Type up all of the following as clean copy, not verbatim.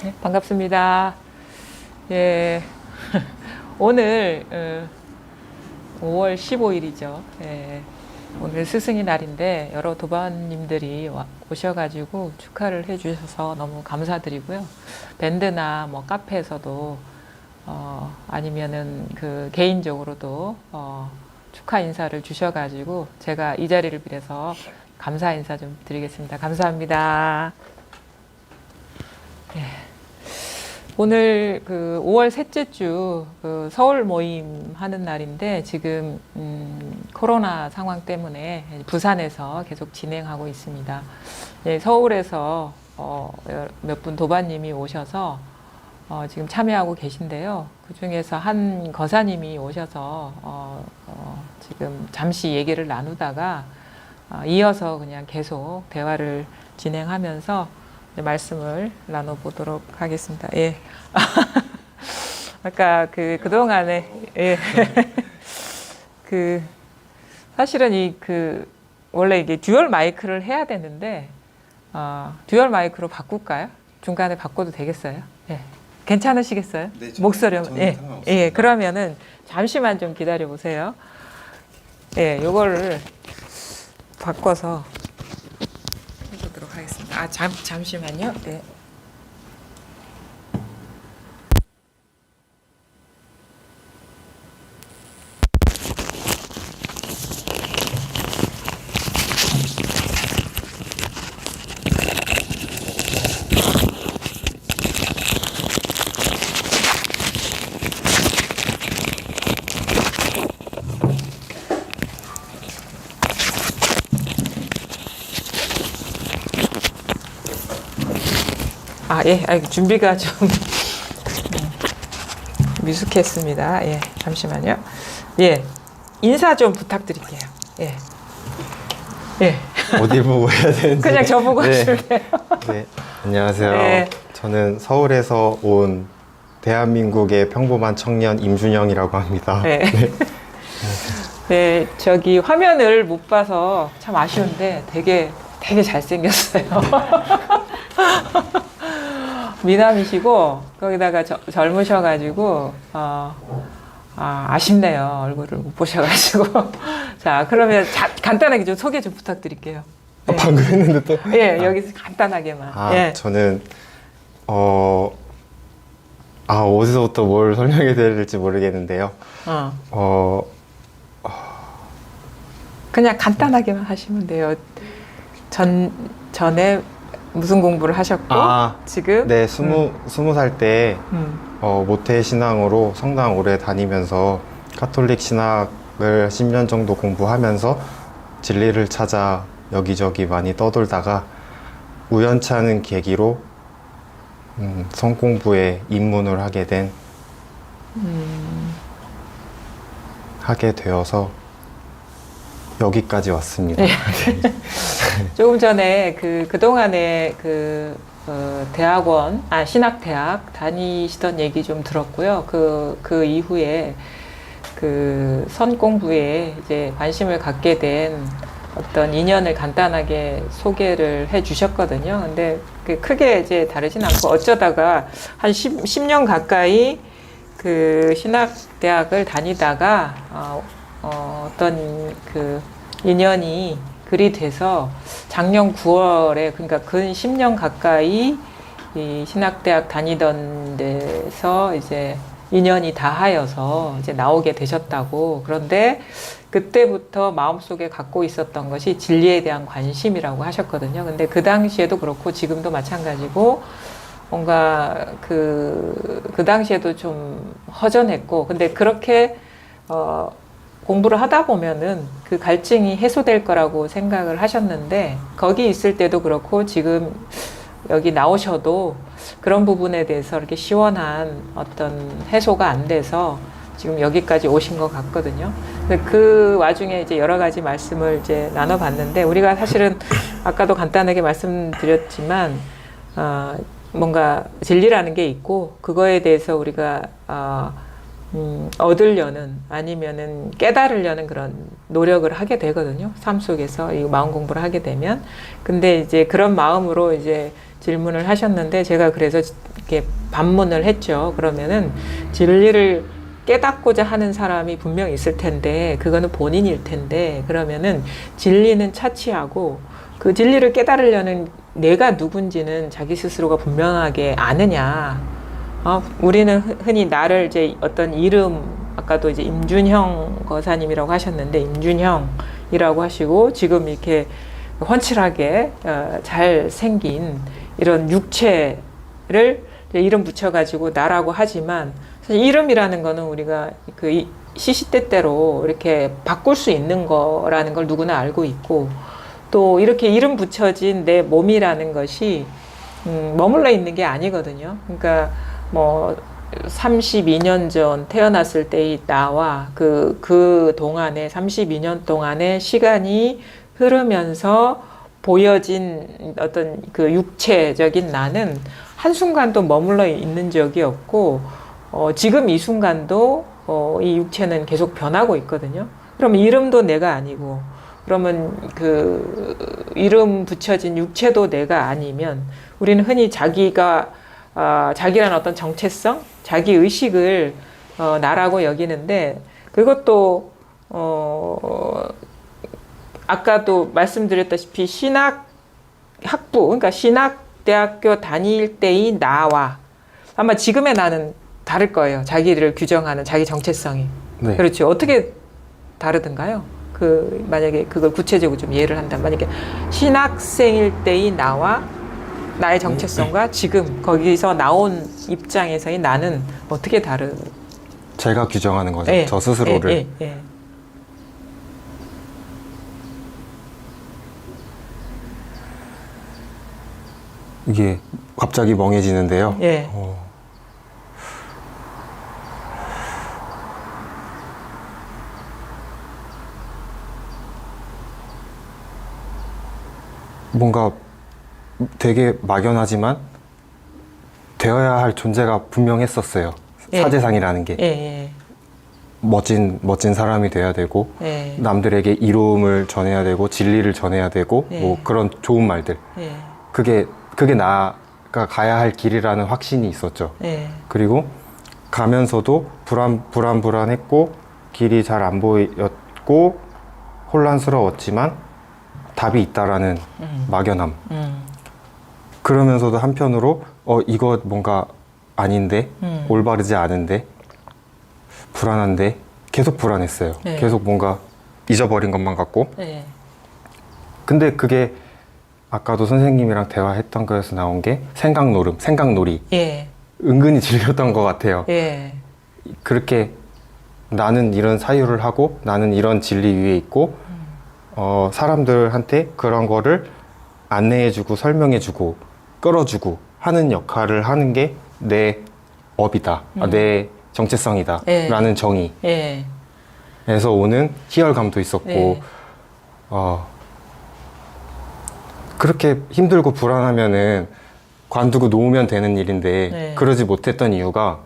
네, 반갑습니다. 예, 오늘 5월 15일이죠. 예, 오늘 스승의 날인데 여러 도반님들이 오셔가지고 축하를 해주셔서 너무 감사드리고요. 밴드나 뭐 카페에서도 아니면은 그 개인적으로도 축하 인사를 주셔가지고 제가 이 자리를 빌어서 감사 인사 좀 드리겠습니다. 감사합니다. 예. 오늘 그 5월 셋째 주 그 서울 모임 하는 날인데 지금 코로나 상황 때문에 부산에서 계속 진행하고 있습니다. 예, 서울에서 몇 분 도반님이 오셔서 지금 참여하고 계신데요. 그 중에서 한 거사님이 오셔서 지금 잠시 얘기를 나누다가 이어서 그냥 계속 대화를 진행하면서 말씀을 나눠보도록 하겠습니다. 예. 아까 그동안에, 예. 사실은 원래 이게 듀얼 마이크를 해야 되는데, 듀얼 마이크로 바꿀까요? 중간에 바꿔도 되겠어요? 예. 괜찮으시겠어요? 네, 목소리, 저는 예. 상관없습니다. 예. 그러면은 잠시만 좀 기다려 보세요. 예. 요거를 바꿔서 해보도록 하겠습니다. 잠시만요. 네. 예, 준비가 좀 미숙했습니다. 예, 잠시만요. 예, 인사 좀 부탁드릴게요. 예, 예. 어디 보고 해야 되는지. 그냥 저보고 네. 하시면 돼요. 네, 안녕하세요. 네. 저는 서울에서 온 대한민국의 평범한 청년 임준영이라고 합니다. 네. 네, 저기 화면을 못 봐서 참 아쉬운데 되게 잘생겼어요. 미남이시고 거기다가 젊으셔가지고 아쉽네요. 얼굴을 못 보셔가지고. 자, 그러면 간단하게 좀 소개 좀 부탁드릴게요. 네. 방금 했는데 또? 예, 여기서 간단하게만. 예. 저는 어디서부터 뭘 설명해 드려야 될지 모르겠는데요. 그냥 간단하게만 하시면 돼요. 전에 무슨 공부를 하셨고 지금? 네, 20살 때 모태 신앙으로 성당 오래 다니면서 카톨릭 신학을 10년 정도 공부하면서 진리를 찾아 여기저기 많이 떠돌다가 우연찮은 계기로 성공부에 입문을 하게 되어서 여기까지 왔습니다. 네. 조금 전에 그동안에 대학원, 신학대학 다니시던 얘기 좀 들었고요. 그 이후에 선공부에 이제 관심을 갖게 된 어떤 인연을 간단하게 소개를 해 주셨거든요. 근데 크게 이제 다르진 않고 어쩌다가 한 10년 가까이 신학대학을 다니다가 어떤 인연이 그리 돼서 작년 9월에 그러니까 근 10년 가까이 이 신학대학 다니던 데서 이제 인연이 다하여서 이제 나오게 되셨다고. 그런데 그때부터 마음속에 갖고 있었던 것이 진리에 대한 관심이라고 하셨거든요. 근데 그 당시에도 그렇고 지금도 마찬가지고 뭔가 그 당시에도 좀 허전했고, 근데 그렇게 공부를 하다 보면은 그 갈증이 해소될 거라고 생각을 하셨는데, 거기 있을 때도 그렇고 지금 여기 나오셔도 그런 부분에 대해서 이렇게 시원한 어떤 해소가 안 돼서 지금 여기까지 오신 것 같거든요. 근데 그 와중에 이제 여러 가지 말씀을 이제 나눠봤는데, 우리가 사실은 아까도 간단하게 말씀드렸지만, 뭔가 진리라는 게 있고, 그거에 대해서 우리가, 얻으려는 아니면은 깨달으려는 그런 노력을 하게 되거든요. 삶 속에서 이 마음 공부를 하게 되면. 근데 이제 그런 마음으로 이제 질문을 하셨는데 제가 그래서 이렇게 반문을 했죠. 그러면은 진리를 깨닫고자 하는 사람이 분명 있을 텐데 그거는 본인일 텐데 그러면은 진리는 차치하고 그 진리를 깨달으려는 내가 누군지는 자기 스스로가 분명하게 아느냐. 우리는 흔히 나를 이제 어떤 이름 아까도 이제 임준형 거사님이라고 하셨는데 임준형이라고 하시고 지금 이렇게 훤칠하게 잘 생긴 이런 육체를 이름 붙여가지고 나라고 하지만 사실 이름이라는 거는 우리가 그 시시때때로 이렇게 바꿀 수 있는 거라는 걸 누구나 알고 있고 또 이렇게 이름 붙여진 내 몸이라는 것이 머물러 있는 게 아니거든요. 그러니까 뭐 32년 전 태어났을 때의 나와 그 동안에 32년 동안의 시간이 흐르면서 보여진 어떤 그 육체적인 나는 한순간도 머물러 있는 적이 없고 지금 이 순간도 이 육체는 계속 변하고 있거든요. 그러면 이름도 내가 아니고 그러면 그 이름 붙여진 육체도 내가 아니면 우리는 흔히 자기라는 어떤 정체성, 자기 의식을 나라고 여기는데 그것도 아까도 말씀드렸다시피 학부, 그러니까 신학대학교 다닐 때의 나와 아마 지금의 나는 다를 거예요. 자기를 규정하는 자기 정체성이. 네. 그렇죠. 어떻게 다르던가요? 만약에 그걸 구체적으로 좀 예를 한다면, 만약에 신학생일 때의 나와 나의 정체성과 지금 거기서 나온 입장에서의 나는 어떻게 제가 규정하는 거죠. 저 스스로를. 이게 갑자기 멍해지는데요. 뭔가 되게 막연하지만 되어야 할 존재가 분명했었어요. 사제상이라는 게. 멋진 사람이 돼야 되고 남들에게 이로움을 전해야 되고 진리를 전해야 되고 뭐 그런 좋은 말들. 그게 나가 가야 할 길이라는 확신이 있었죠. 그리고 가면서도 불안했고 길이 잘 안 보였고 혼란스러웠지만 답이 있다라는 막연함. 그러면서도 한편으로 이거 뭔가 아닌데 올바르지 않은데 불안한데 계속 불안했어요. 계속 뭔가 잊어버린 것만 같고. 근데 그게 아까도 선생님이랑 대화했던 거에서 나온 게 생각놀이. 은근히 즐겼던 것 같아요. 그렇게 나는 이런 사유를 하고 나는 이런 진리 위에 있고 사람들한테 그런 거를 안내해주고 설명해주고 끌어주고 하는 역할을 하는 게 내 업이다. 내 정체성이다. 라는 정의에서 오는 희열감도 있었고 그렇게 힘들고 불안하면은 관두고 놓으면 되는 일인데 그러지 못했던 이유가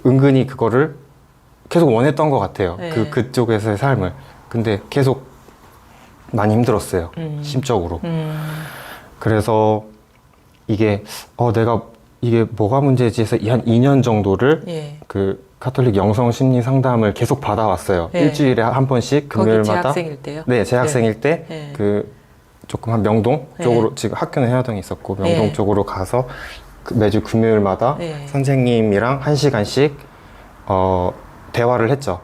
은근히 그거를 계속 원했던 것 같아요. 그쪽에서의 삶을. 근데 계속 많이 힘들었어요. 심적으로. 그래서 이게 내가 이게 뭐가 문제지 해서 한 2년 정도를 그 카톨릭 영성 심리 상담을 계속 받아왔어요. 일주일에 한 번씩 금요일마다. 거기 재학생일 때요? 네, 재학생일 때 그 조금 한 명동 쪽으로 지금 학교는 해화동에 있었고 명동 쪽으로 가서 매주 금요일마다 선생님이랑 1시간씩 대화를 했죠.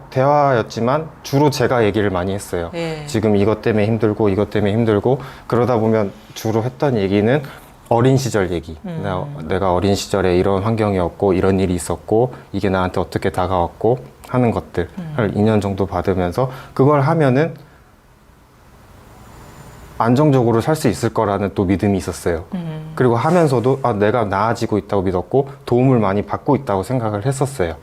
대화였지만 주로 제가 얘기를 많이 했어요. 지금 이것 때문에 힘들고 그러다 보면 주로 했던 얘기는 어린 시절 얘기. 내가 어린 시절에 이런 환경이었고 이런 일이 있었고 이게 나한테 어떻게 다가왔고 하는 것들을 2년 정도 받으면서 그걸 하면은 안정적으로 살 수 있을 거라는 또 믿음이 있었어요. 그리고 하면서도 내가 나아지고 있다고 믿었고 도움을 많이 받고 있다고 생각을 했었어요.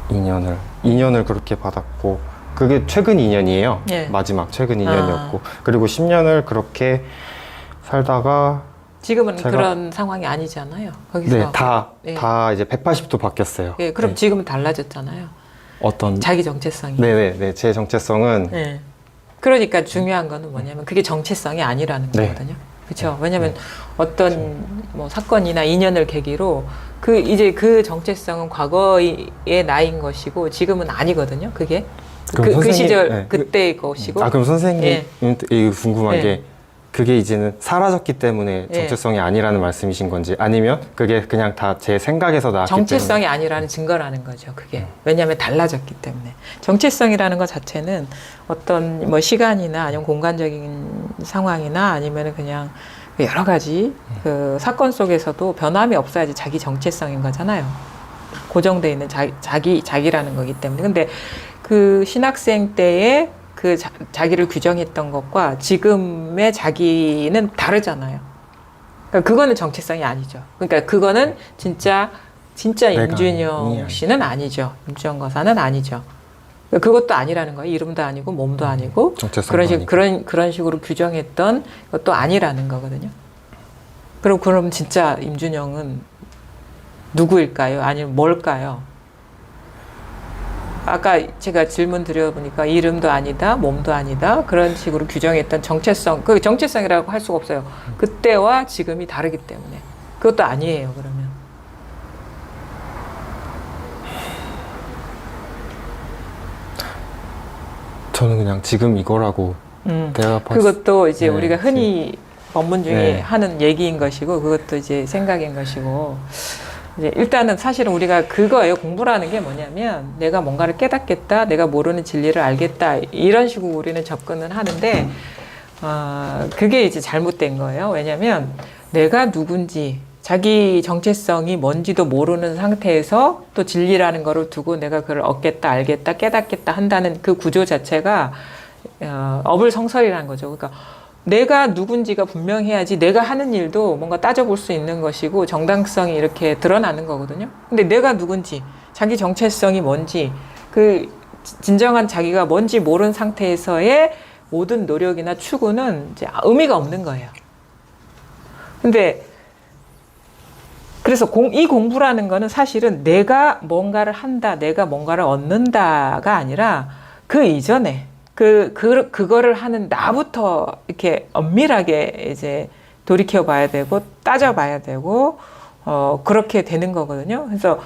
2년을 그렇게 받았고 그게 최근 2년이에요. 마지막 최근 2년이었고 그리고 10년을 그렇게 살다가 지금은 그런 상황이 아니잖아요. 거기서 다 이제 180도 바뀌었어요. 그럼 지금은 달라졌잖아요. 어떤 자기 정체성이. 네네 제 정체성은 그러니까 중요한 거는 뭐냐면 그게 정체성이 아니라는 네. 거거든요. 그렇죠. 왜냐하면 어떤 뭐 사건이나 인연을 계기로 이제 그 정체성은 과거의 나인 것이고 지금은 아니거든요. 그게 그럼 그 선생님- 시절 네. 그때의 것이고. 그럼 선생님 예. 이거 궁금한 예. 게 그게 이제는 사라졌기 때문에 예. 정체성이 아니라는 말씀이신 건지 아니면 그게 그냥 다 제 생각에서 나왔기 정체성이 아니라는 증거라는 거죠. 그게 왜냐하면 달라졌기 때문에. 정체성이라는 것 자체는 어떤 뭐 시간이나 아니면 공간적인 상황이나 아니면 그냥 여러 가지 그 사건 속에서도 변함이 없어야지 자기 정체성인 거잖아요. 고정돼 있는 자기라는 거기 때문에. 근데 그 신학생 때의 그 자기를 규정했던 것과 지금의 자기는 다르잖아요. 그러니까 그거는 정체성이 아니죠. 그러니까 그거는 진짜 내가 임준영 씨는 아니죠. 임준영 거사는 아니죠. 그것도 아니라는 거예요. 이름도 아니고 몸도 아니고 정체성도 그런 식으로 규정했던 것도 아니라는 거거든요. 그럼 진짜 임준영은 누구일까요? 아니면 뭘까요? 아까 제가 질문 드려보니까 이름도 아니다, 몸도 아니다 그런 식으로 규정했던 정체성, 그 정체성이라고 할 수가 없어요. 그때와 지금이 다르기 때문에 그것도 아니에요. 그러면 저는 그냥 지금 이거라고 대답할 그것도 이제 네, 우리가 흔히 법문 중에 네. 하는 얘기인 것이고 그것도 이제 생각인 것이고 이제 일단은 사실은 우리가 그거예요. 공부라는 게 뭐냐면 내가 뭔가를 깨닫겠다, 내가 모르는 진리를 알겠다 이런 식으로 우리는 접근을 하는데 그게 이제 잘못된 거예요. 왜냐하면 내가 누군지 자기 정체성이 뭔지도 모르는 상태에서 또 진리라는 거를 두고 내가 그걸 얻겠다, 알겠다, 깨닫겠다 한다는 그 구조 자체가 어불성설이라는 거죠. 그러니까 내가 누군지가 분명해야지 내가 하는 일도 뭔가 따져볼 수 있는 것이고 정당성이 이렇게 드러나는 거거든요. 근데 내가 누군지, 자기 정체성이 뭔지, 그 진정한 자기가 뭔지 모르는 상태에서의 모든 노력이나 추구는 이제 의미가 없는 거예요. 근데 그래서 이 공부라는 거는 사실은 내가 뭔가를 한다, 내가 뭔가를 얻는다가 아니라 그 이전에 그거를 하는 나부터 이렇게 엄밀하게 이제 돌이켜 봐야 되고 따져 봐야 되고 그렇게 되는 거거든요. 그래서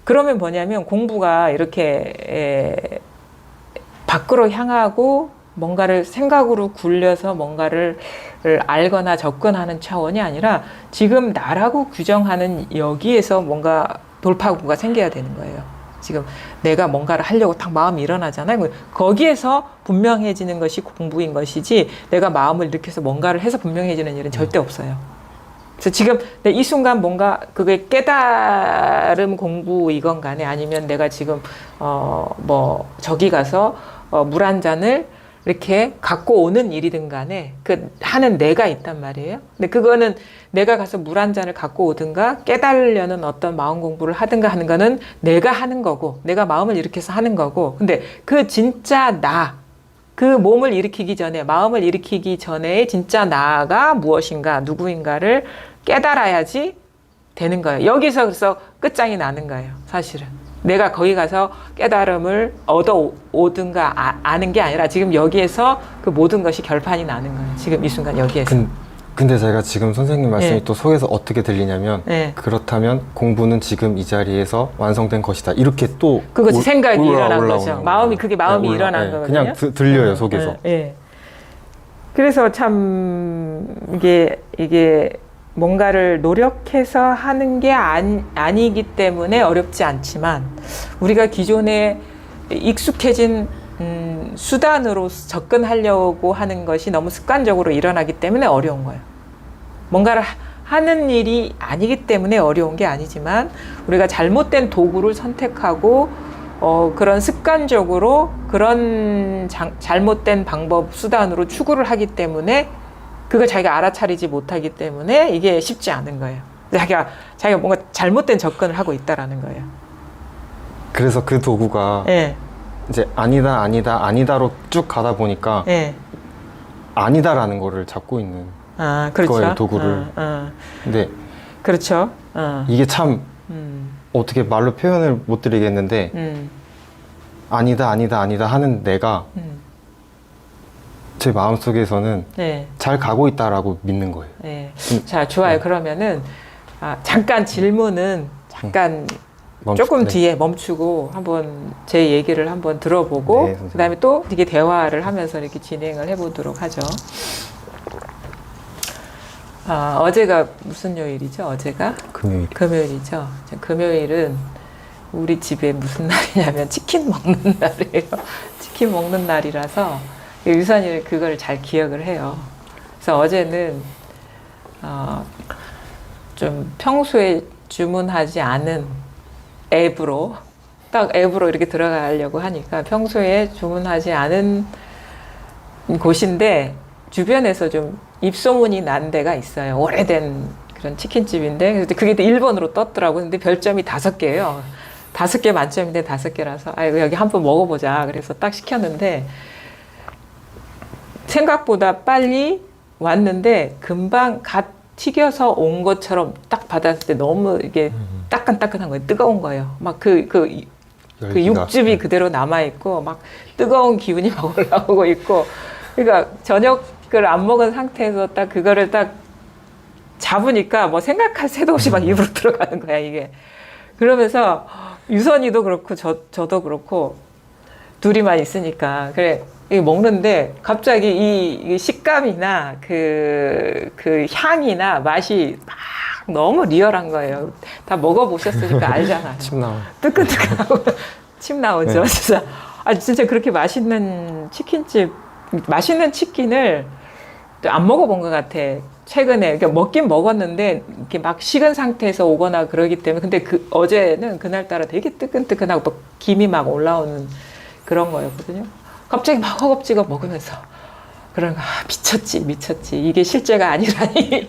그러면 뭐냐면 공부가 이렇게 밖으로 향하고 뭔가를 생각으로 굴려서 뭔가를 알거나 접근하는 차원이 아니라 지금 나라고 규정하는 여기에서 뭔가 돌파구가 생겨야 되는 거예요. 지금 내가 뭔가를 하려고 딱 마음이 일어나잖아요. 거기에서 분명해지는 것이 공부인 것이지 내가 마음을 일으켜서 뭔가를 해서 분명해지는 일은 절대 없어요. 그래서 지금 이 순간 뭔가 그게 깨달음 공부 이건 간에 아니면 내가 지금 뭐 저기 가서 물 한 잔을 이렇게 갖고 오는 일이든 간에 그 하는 내가 있단 말이에요. 근데 그거는 내가 가서 물 한 잔을 갖고 오든가 깨달으려는 어떤 마음 공부를 하든가 하는 거는 내가 하는 거고 내가 마음을 일으켜서 하는 거고 근데 그 진짜 그 몸을 일으키기 전에 마음을 일으키기 전에 진짜 나가 무엇인가 누구인가를 깨달아야지 되는 거예요. 여기서 그래서 끝장이 나는 거예요. 사실은. 내가 거기 가서 깨달음을 얻어오든가 아는 게 아니라 지금 여기에서 그 모든 것이 결판이 나는 거예요. 지금 이 순간 여기에서. 근데 제가 지금 선생님 말씀이 또 속에서 어떻게 들리냐면 그렇다면 공부는 지금 이 자리에서 완성된 것이다. 이렇게 또 그것이 생각이 일어난 거죠. 그게 마음이 네, 일어난 거거든요. 그냥 들려요, 속에서. 그래서 참 이게 뭔가를 노력해서 하는 게 아니기 때문에 어렵지 않지만 우리가 기존에 익숙해진 수단으로 접근하려고 하는 것이 너무 습관적으로 일어나기 때문에 어려운 거예요. 뭔가를 하는 일이 아니기 때문에 어려운 게 아니지만 우리가 잘못된 도구를 선택하고 그런 습관적으로 그런 잘못된 방법 수단으로 추구를 하기 때문에 그걸 자기가 알아차리지 못하기 때문에 이게 쉽지 않은 거예요. 자기가 뭔가 잘못된 접근을 하고 있다라는 거예요. 그래서 그 도구가 이제 아니다로 쭉 가다 보니까 아니다라는 거를 잡고 있는 그렇죠. 거예요, 도구를. 근데 그렇죠. 이게 참 어떻게 말로 표현을 못 드리겠는데 아니다 하는 내가 제 마음속에서는 네. 잘 가고 있다라고 믿는 거예요. 네. 자, 좋아요. 네. 그러면은 잠깐 질문은 잠깐 조금 네. 뒤에 멈추고 한번 제 얘기를 한번 들어보고 네, 선생님. 그다음에 또 이게 대화를 하면서 이렇게 진행을 해보도록 하죠. 어제가 무슨 요일이죠? 어제가 금요일. 금요일이죠. 금요일은 우리 집에 무슨 날이냐면 치킨 먹는 날이에요. 치킨 먹는 날이라서 유선이는 그걸 잘 기억을 해요. 그래서 어제는 좀 평소에 주문하지 않은 앱으로 딱 앱으로 이렇게 들어가려고 하니까 평소에 주문하지 않은 곳인데 주변에서 좀 입소문이 난 데가 있어요. 오래된 그런 치킨집인데 그게 또 1번으로 떴더라고요. 근데 별점이 5개예요. 5개 만점인데 5개라서 여기 한번 먹어보자. 그래서 딱 시켰는데 생각보다 빨리 왔는데 금방 갓 튀겨서 온 것처럼 딱 받았을 때 너무 이게 따끈따끈한 거예요. 뜨거운 거예요. 막 그 육즙이 그대로 남아있고 막 뜨거운 기운이 막 올라오고 있고 그러니까 저녁을 안 먹은 상태에서 딱 그거를 딱 잡으니까 뭐 생각할 새도 없이 막 입으로 들어가는 거야 이게. 그러면서 유선이도 그렇고 저도 그렇고 둘이만 있으니까 그래 이게 먹는데 갑자기 이 식감이나 그 향이나 맛이 막 너무 리얼한 거예요. 다 먹어보셨으니까 알잖아요. 침 나와. 뜨끈뜨끈하고 침 나오죠. 네. 진짜 진짜 그렇게 맛있는 치킨집 맛있는 치킨을 안 먹어본 것 같아. 최근에 그러니까 먹긴 먹었는데 이렇게 막 식은 상태에서 오거나 그러기 때문에 근데 어제는 그날따라 되게 뜨끈뜨끈하고 막 김이 막 올라오는 그런 거였거든요. 갑자기 막 허겁지겁 먹으면서 그런가 미쳤지 이게 실제가 아니라니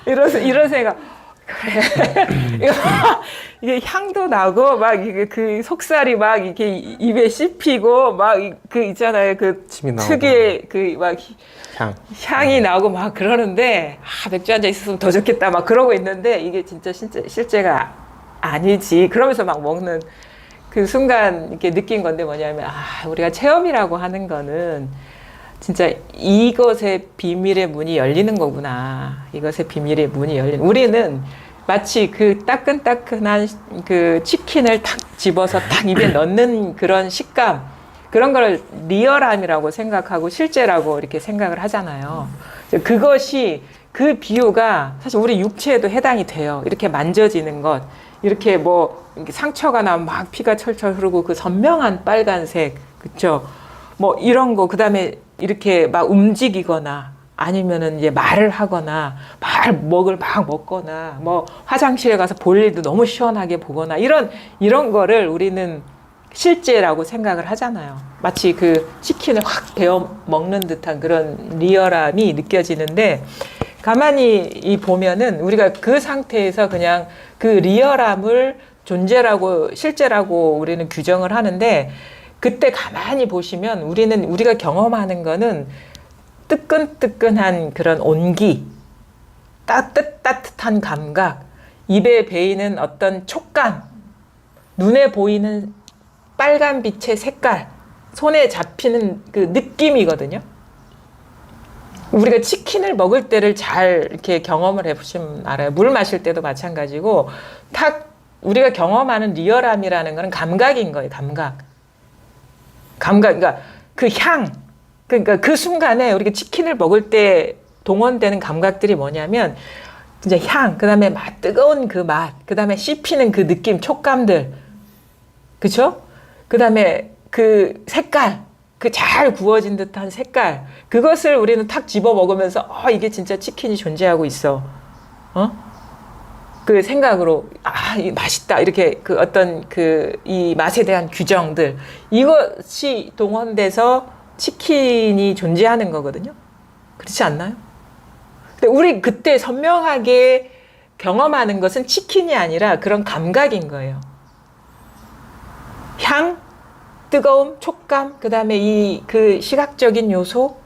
이런 생각 그래 이게 향도 나고 막 이게 그 속살이 막 이렇게 입에 씹히고 막 그 있잖아요 그 침이 나오고. 특유의 그 막 향이 나고 막 그러는데 맥주 한잔 있었으면 더 좋겠다 막 그러고 있는데 이게 진짜 실제가 아니지 그러면서 막 먹는 그 순간 이렇게 느낀 건데 뭐냐면 우리가 체험이라고 하는 거는 진짜 이것의 비밀의 문이 열리는 거구나. 이것의 비밀의 문이 열리는. 우리는 마치 그 따끈따끈한 그 치킨을 탁 집어서 탁 입에 넣는 그런 식감, 그런 걸 리얼함이라고 생각하고 실제라고 이렇게 생각을 하잖아요. 그것이 그 비유가 사실 우리 육체에도 해당이 돼요. 이렇게 만져지는 것, 이렇게 뭐 상처가 나면 막 피가 철철 흐르고 그 선명한 빨간색, 그쵸? 뭐 이런 거, 그 다음에 이렇게 막 움직이거나 아니면은 이제 말을 하거나 먹을 막 먹거나 뭐 화장실에 가서 볼 일도 너무 시원하게 보거나 이런 거를 우리는 실제라고 생각을 하잖아요. 마치 그 치킨을 확 베어 먹는 듯한 그런 리얼함이 느껴지는데 가만히 보면은 우리가 그 상태에서 그냥 그 리얼함을 존재라고 실제라고 우리는 규정을 하는데 그때 가만히 보시면 우리가 경험하는 거는 뜨끈뜨끈한 그런 온기, 따뜻한 감각, 입에 배이는 어떤 촉감, 눈에 보이는 빨간 빛의 색깔, 손에 잡히는 그 느낌이거든요. 우리가 치킨을 먹을 때를 잘 이렇게 경험을 해보시면 알아요. 물 마실 때도 마찬가지고 우리가 경험하는 리얼함이라는 거는 감각인 거예요. 감각, 그러니까 그 향, 그러니까 그 순간에 우리가 치킨을 먹을 때 동원되는 감각들이 뭐냐면 진짜 향, 그다음에 뜨거운 그 맛, 그다음에 씹히는 그 느낌, 촉감들, 그렇죠? 그다음에 그 색깔, 그 잘 구워진 듯한 색깔, 그것을 우리는 탁 집어 먹으면서 이게 진짜 치킨이 존재하고 있어, 그 생각으로 이 맛있다 이렇게 그 어떤 이 맛에 대한 규정들 이것이 동원돼서 치킨이 존재하는 거거든요. 그렇지 않나요? 근데 우리 그때 선명하게 경험하는 것은 치킨이 아니라 그런 감각인 거예요. 향, 뜨거움, 촉감, 그 다음에 그 시각적인 요소,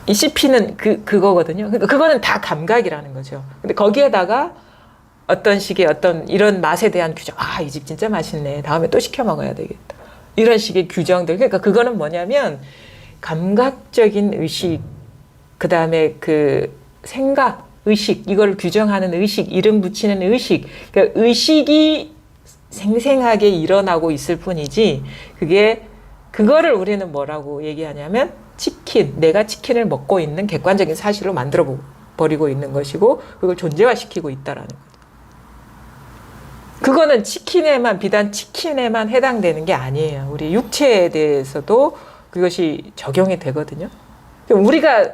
이 씹히는 그거거든요. 그거는 다 감각이라는 거죠. 근데 거기에다가 어떤 식의 이런 맛에 대한 규정, 이 집 진짜 맛있네. 다음에 또 시켜 먹어야 되겠다. 이런 식의 규정들. 그러니까 그거는 뭐냐면 감각적인 의식, 그 다음에 그 생각, 의식, 이걸 규정하는 의식, 이름 붙이는 의식. 그러니까 의식이 생생하게 일어나고 있을 뿐이지, 그거를 우리는 뭐라고 얘기하냐면 치킨, 내가 치킨을 먹고 있는 객관적인 사실로 만들어 버리고 있는 것이고, 그걸 존재화시키고 있다라는 거죠. 그거는 비단 치킨에만 해당되는 게 아니에요. 우리 육체에 대해서도 그것이 적용이 되거든요. 우리가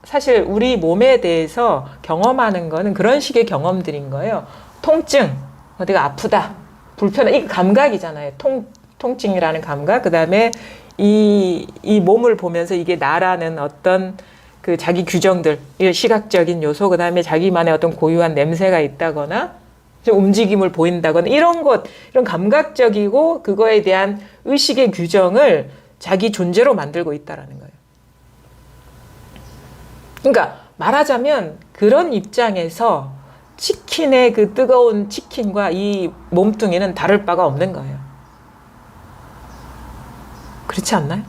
사실 우리 몸에 대해서 경험하는 거는 그런 식의 경험들인 거예요. 통증, 어디가 아프다, 불편해, 이게 감각이잖아요. 통증이라는 감각. 그 다음에 이 몸을 보면서 이게 나라는 어떤 그 자기 규정들, 시각적인 요소, 그 다음에 자기만의 어떤 고유한 냄새가 있다거나 움직임을 보인다거나 이런 감각적이고 그거에 대한 의식의 규정을 자기 존재로 만들고 있다라는 거예요. 그러니까 말하자면 그런 입장에서 치킨의 그 뜨거운 치킨과 이 몸뚱이는 다를 바가 없는 거예요. 그렇지 않나요?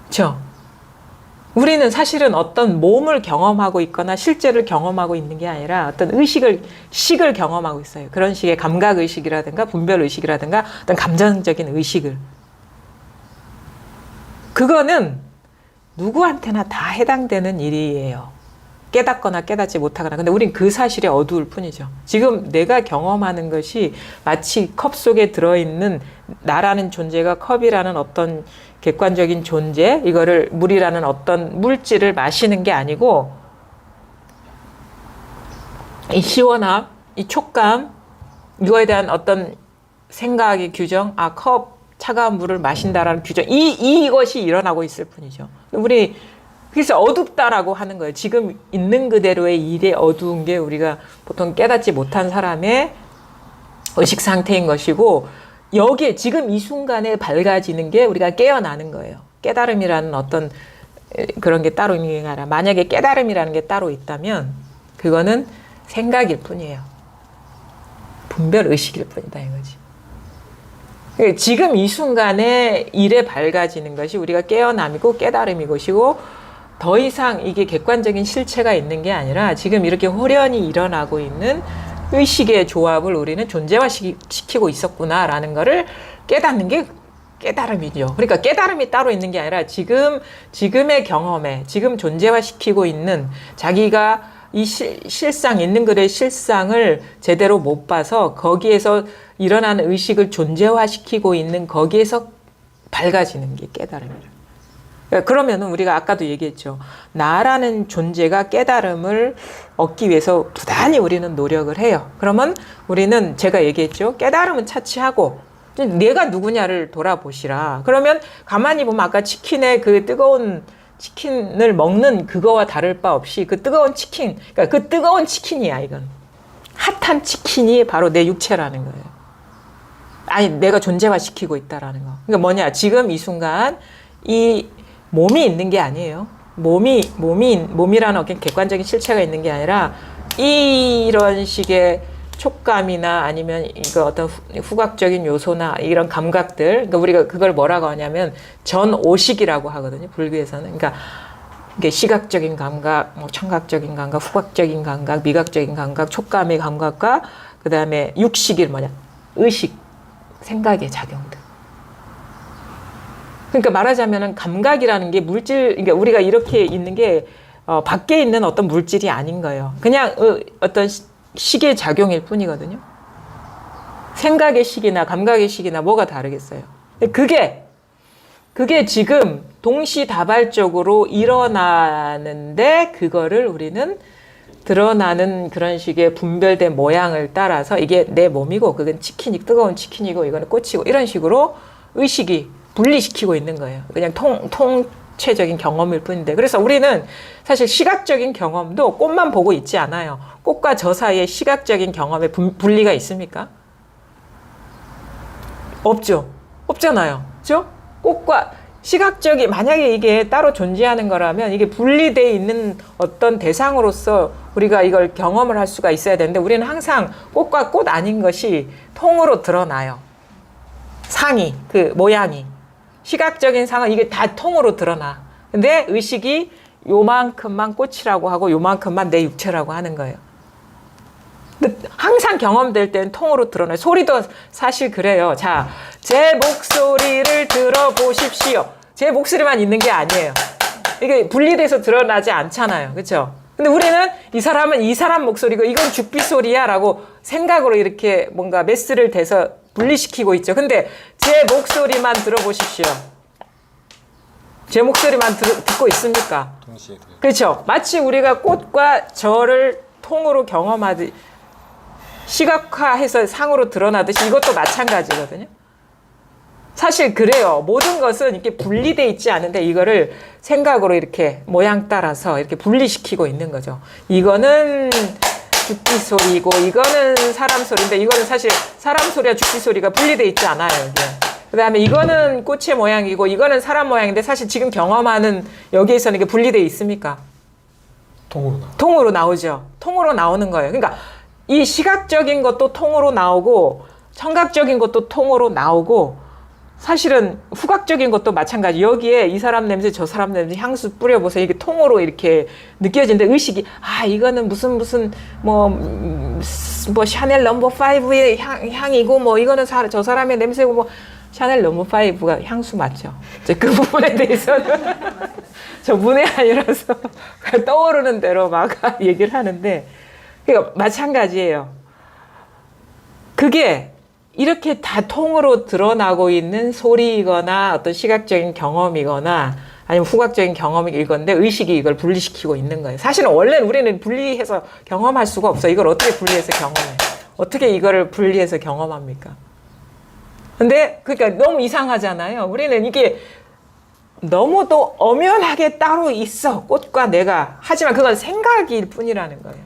그렇죠? 우리는 사실은 어떤 몸을 경험하고 있거나 실제를 경험하고 있는 게 아니라 어떤 식을 경험하고 있어요. 그런 식의 감각의식이라든가 분별의식이라든가 어떤 감정적인 의식을. 그거는 누구한테나 다 해당되는 일이에요. 깨닫거나 깨닫지 못하거나. 근데 우린 그 사실에 어두울 뿐이죠. 지금 내가 경험하는 것이 마치 컵 속에 들어있는 나라는 존재가 컵이라는 어떤 객관적인 존재, 이거를 물이라는 어떤 물질을 마시는 게 아니고, 이 시원함, 이 촉감, 이거에 대한 어떤 생각의 규정, 컵, 차가운 물을 마신다라는 규정, 이것이 일어나고 있을 뿐이죠. 그래서 어둡다라고 하는 거예요. 지금 있는 그대로의 일에 어두운 게 우리가 보통 깨닫지 못한 사람의 의식 상태인 것이고, 여기에 지금 이 순간에 밝아지는 게 우리가 깨어나는 거예요. 깨달음이라는 어떤 그런 게 따로 있는 게 아니라, 만약에 깨달음이라는 게 따로 있다면 그거는 생각일 뿐이에요. 분별 의식일 뿐이다 이거지. 지금 이 순간에 일에 밝아지는 것이 우리가 깨어남이고 깨달음이 것이고, 더 이상 이게 객관적인 실체가 있는 게 아니라 지금 이렇게 호련히 일어나고 있는 의식의 조합을 우리는 존재화시키고 있었구나라는 거를 깨닫는 게 깨달음이죠. 그러니까 깨달음이 따로 있는 게 아니라 지금의 경험에 지금 존재화시키고 있는 자기가 이 실상, 있는 그대의 실상을 제대로 못 봐서 거기에서 일어나는 의식을 존재화시키고 있는 거기에서 밝아지는 게 깨달음이에요. 그러면은 우리가 아까도 얘기했죠. 나라는 존재가 깨달음을 얻기 위해서 부단히 우리는 노력을 해요. 그러면 우리는 제가 얘기했죠. 깨달음은 차치하고 내가 누구냐를 돌아보시라. 그러면 가만히 보면 아까 치킨의 그 뜨거운 치킨을 먹는 그거와 다를 바 없이 그 뜨거운 치킨, 그러니까 그 뜨거운 치킨이야, 이건. 핫한 치킨이 바로 내 육체라는 거예요. 아니, 내가 존재화시키고 있다라는 거. 그러니까 뭐냐, 지금 이 순간 이 몸이 있는 게 아니에요. 몸이라는 어떤 객관적인 실체가 있는 게 아니라 이런 식의 촉감이나 아니면 이거 어떤 후각적인 요소나 이런 감각들, 그러니까 우리가 그걸 뭐라고 하냐면 전오식이라고 하거든요. 불교에서는. 그러니까 이게 시각적인 감각, 청각적인 감각, 후각적인 감각, 미각적인 감각, 촉감의 감각과 그 다음에 육식이 의식, 생각의 작용들. 그러니까 말하자면은 감각이라는 게 그러니까 우리가 이렇게 있는 게 밖에 있는 어떤 물질이 아닌 거예요. 그냥 어떤 식의 작용일 뿐이거든요. 생각의 식이나 감각의 식이나 뭐가 다르겠어요. 그게 지금 동시다발적으로 일어나는데 그거를 우리는 드러나는 그런 식의 분별된 모양을 따라서 이게 내 몸이고 그건 뜨거운 치킨이고 이거는 꽃이고 이런 식으로 의식이 분리시키고 있는 거예요. 그냥 통체적인 경험일 뿐인데. 그래서 우리는 사실 시각적인 경험도 꽃만 보고 있지 않아요. 꽃과 저 사이에 시각적인 경험에 분리가 있습니까? 없죠. 없잖아요. 그죠? 꽃과 시각적인, 만약에 이게 따로 존재하는 거라면 이게 분리되어 있는 어떤 대상으로서 우리가 이걸 경험을 할 수가 있어야 되는데 우리는 항상 꽃과 꽃 아닌 것이 통으로 드러나요. 상이, 그 모양이. 시각적인 상은 이게 다 통으로 드러나. 근데 의식이 요만큼만 꽃이라고 하고 요만큼만 내 육체라고 하는 거예요. 근데 항상 경험될 때는 통으로 드러나요. 소리도 사실 그래요. 자, 제 목소리를 들어보십시오. 제 목소리만 있는 게 아니에요. 이게 분리돼서 드러나지 않잖아요. 그렇죠? 근데 우리는 이 사람은 이 사람 목소리고 이건 죽비 소리야 라고 생각으로 이렇게 뭔가 메스를 대서 분리시키고 있죠. 근데 제 목소리만 들어보십시오. 제 목소리만 듣고 있습니까? 동시에 들어요. 그렇죠. 마치 우리가 꽃과 저를 통으로 경험하듯이 시각화해서 상으로 드러나듯이 이것도 마찬가지거든요. 사실 그래요. 모든 것은 이렇게 분리돼 있지 않은데 이거를 생각으로 이렇게 모양 따라서 이렇게 분리시키고 있는 거죠. 이거는 죽기 소리고 이거는 사람 소리인데 이거는 사실 사람 소리와 죽기 소리가 분리돼 있지 않아요. 그 다음에 이거는 꽃의 모양이고 이거는 사람 모양인데 사실 지금 경험하는 여기에서는 이게 분리돼 있습니까? 통으로 나오죠. 통으로 나오는 거예요. 그러니까 이 시각적인 것도 통으로 나오고 청각적인 것도 통으로 나오고 사실은 후각적인 것도 마찬가지. 여기에 이 사람 냄새 저 사람 냄새 향수 뿌려보세요. 이게 통으로 이렇게 느껴지는데 의식이 이거는 무슨 뭐 샤넬 넘버 5의 향이고 뭐 이거는 저 사람의 냄새고 뭐 샤넬 넘버 5가 향수 맞죠? 이제 그 부분에 대해서는 저 문외한이라서 떠오르는 대로 막 얘기를 하는데 그러니까 마찬가지예요. 그게 이렇게 다 통으로 드러나고 있는 소리이거나 어떤 시각적인 경험이거나 아니면 후각적인 경험이건데 의식이 이걸 분리시키고 있는 거예요. 사실은 원래는 우리는 분리해서 경험할 수가 없어요. 이걸 어떻게 분리해서 경험해? 어떻게 이거를 분리해서 경험합니까? 근데 그러니까 너무 이상하잖아요. 우리는 이게 너무도 엄연하게 따로 있어. 꽃과 내가. 하지만 그건 생각일 뿐이라는 거예요.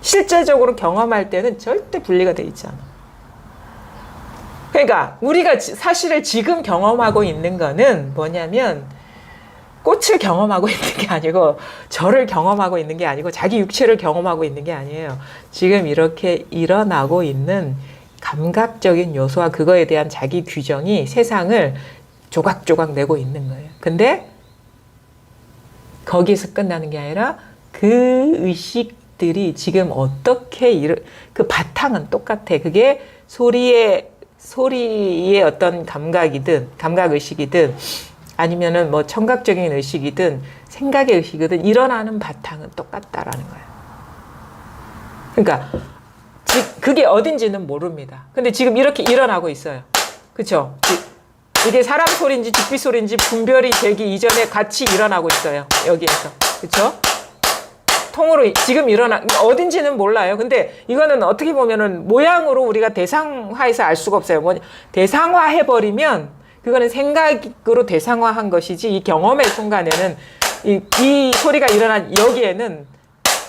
실제적으로 경험할 때는 절대 분리가 돼 있지 않아. 그러니까 우리가 사실을 지금 경험하고 있는 거는 뭐냐면 꽃을 경험하고 있는 게 아니고 저를 경험하고 있는 게 아니고 자기 육체를 경험하고 있는 게 아니에요. 지금 이렇게 일어나고 있는 감각적인 요소와 그거에 대한 자기 규정이 세상을 조각조각 내고 있는 거예요. 근데 거기서 끝나는 게 아니라 그 의식들이 지금 어떻게 그 바탕은 똑같아. 그게 소리의 어떤 감각이든 감각의식이든 아니면은 뭐 청각적인 의식이든 생각의 의식이든 일어나는 바탕은 똑같다라는 거예요. 그러니까 그게 어딘지는 모릅니다. 근데 지금 이렇게 일어나고 있어요. 그렇죠? 이게 사람 소리인지 죽비 소리인지 분별이 되기 이전에 같이 일어나고 있어요. 여기에서. 그렇죠? 통으로 지금 어딘지는 몰라요. 근데 이거는 어떻게 보면은 모양으로 우리가 대상화해서 알 수가 없어요. 대상화해버리면 그거는 생각으로 대상화한 것이지 이 경험의 순간에는 이 소리가 일어난 여기에는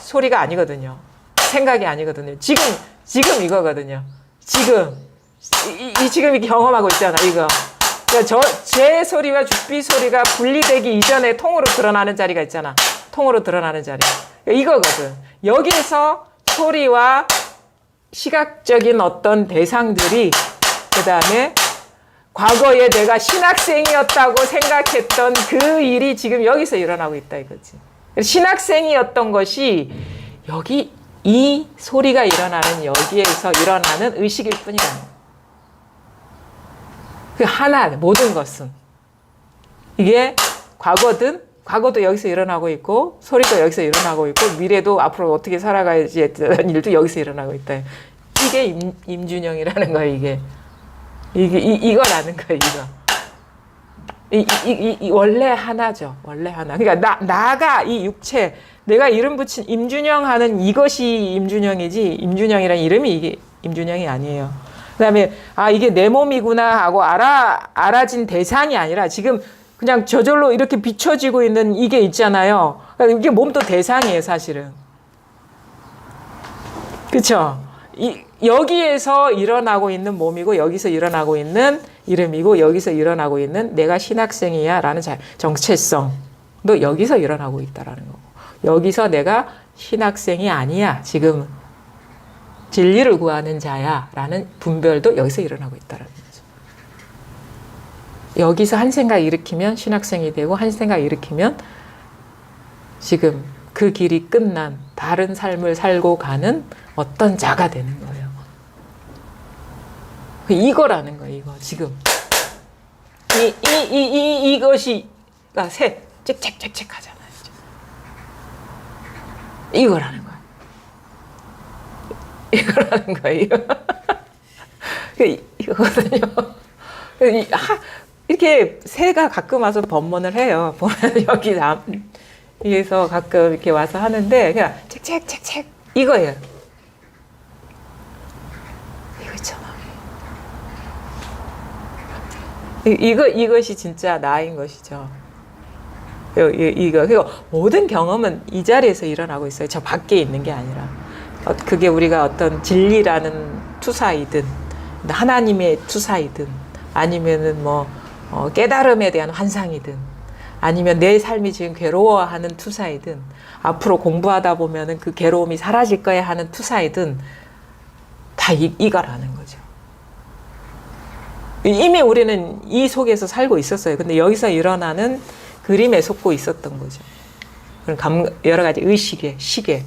소리가 아니거든요. 생각이 아니거든요. 지금 이거거든요. 지금 경험하고 있잖아. 이거. 그러니까 제 소리와 죽비 소리가 분리되기 이전에 통으로 드러나는 자리가 있잖아. 통으로 드러나는 자리. 이거거든. 여기서 소리와 시각적인 어떤 대상들이 그 다음에 과거에 내가 신학생이었다고 생각했던 그 일이 지금 여기서 일어나고 있다 이거지. 신학생이었던 것이 여기 이 소리가 일어나는 여기에서 일어나는 의식일 뿐이라는 거예요. 그 하나 모든 것은 이게 과거도 여기서 일어나고 있고 소리도 여기서 일어나고 있고 미래도 앞으로 어떻게 살아가야지 했던 일도 여기서 일어나고 있다. 이게 임준영이라는 거예요. 이거라는 거예요. 이거. 원래 하나죠. 원래 하나. 그러니까 나가 이 육체 내가 이름 붙인 임준영 하는 이것이 임준영이지 임준영이라는 이름이 이게 임준영이 아니에요. 그다음에 이게 내 몸이구나 하고 알아진 대상이 아니라 지금 그냥 저절로 이렇게 비춰지고 있는 이게 있잖아요. 그러니까 이게 몸도 대상이에요, 사실은. 그렇죠? 여기에서 일어나고 있는 몸이고 여기서 일어나고 있는 이름이고 여기서 일어나고 있는 내가 신학생이야 라는 정체성도 여기서 일어나고 있다라는 거고 여기서 내가 신학생이 아니야 지금 진리를 구하는 자야 라는 분별도 여기서 일어나고 있다라는 거죠. 여기서 한 생각 일으키면 신학생이 되고 한 생각 일으키면 지금 그 길이 끝난 다른 삶을 살고 가는 어떤 자가 되는 거예요. 이거라는 거예요. 이거 지금 이것이 새 찍찍찍찍 하잖아요. 이거라는 거예요. 이거라는 거예요. 이거거든요. 이렇게 새가 가끔 와서 법문을 해요. 보면 여기 위에서 가끔 이렇게 와서 하는데 그냥 책책책책 이거예요. 이거 있잖아. 이것이 진짜 나인 것이죠. 이거 그리고 모든 경험은 이 자리에서 일어나고 있어요. 저 밖에 있는 게 아니라. 그게 우리가 어떤 진리라는 투사이든 하나님의 투사이든 아니면은 뭐 깨달음에 대한 환상이든 아니면 내 삶이 지금 괴로워하는 투사이든 앞으로 공부하다 보면은 그 괴로움이 사라질 거야 하는 투사이든 다 이거라는 거죠. 이미 우리는 이 속에서 살고 있었어요. 근데 여기서 일어나는 그림에 속고 있었던 거죠. 여러 가지 의식의 시계.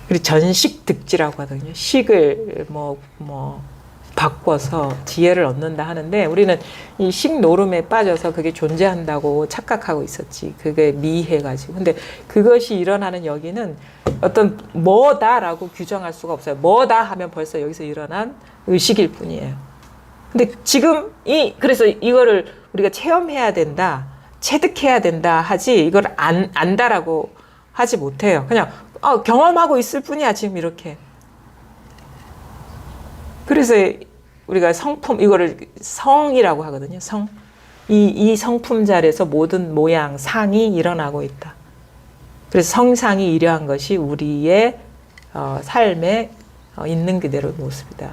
그리고 전식득지라고 하거든요. 식을 바꿔서 지혜를 얻는다 하는데 우리는 이 식노름에 빠져서 그게 존재한다고 착각하고 있었지. 그게 미해가지고. 근데 그것이 일어나는 여기는 어떤 뭐다라고 규정할 수가 없어요. 뭐다 하면 벌써 여기서 일어난 의식일 뿐이에요. 근데 지금 그래서 이거를 우리가 체험해야 된다, 체득해야 된다 하지 이걸 안다라고 하지 못해요. 그냥 경험하고 있을 뿐이야 지금 이렇게. 그래서 우리가 성품 이거를 성이라고 하거든요. 성. 이 성품 자리에서 모든 모양 상이 일어나고 있다. 그래서 성상이 이러한 것이 우리의 삶에 있는 그대로의 모습이다.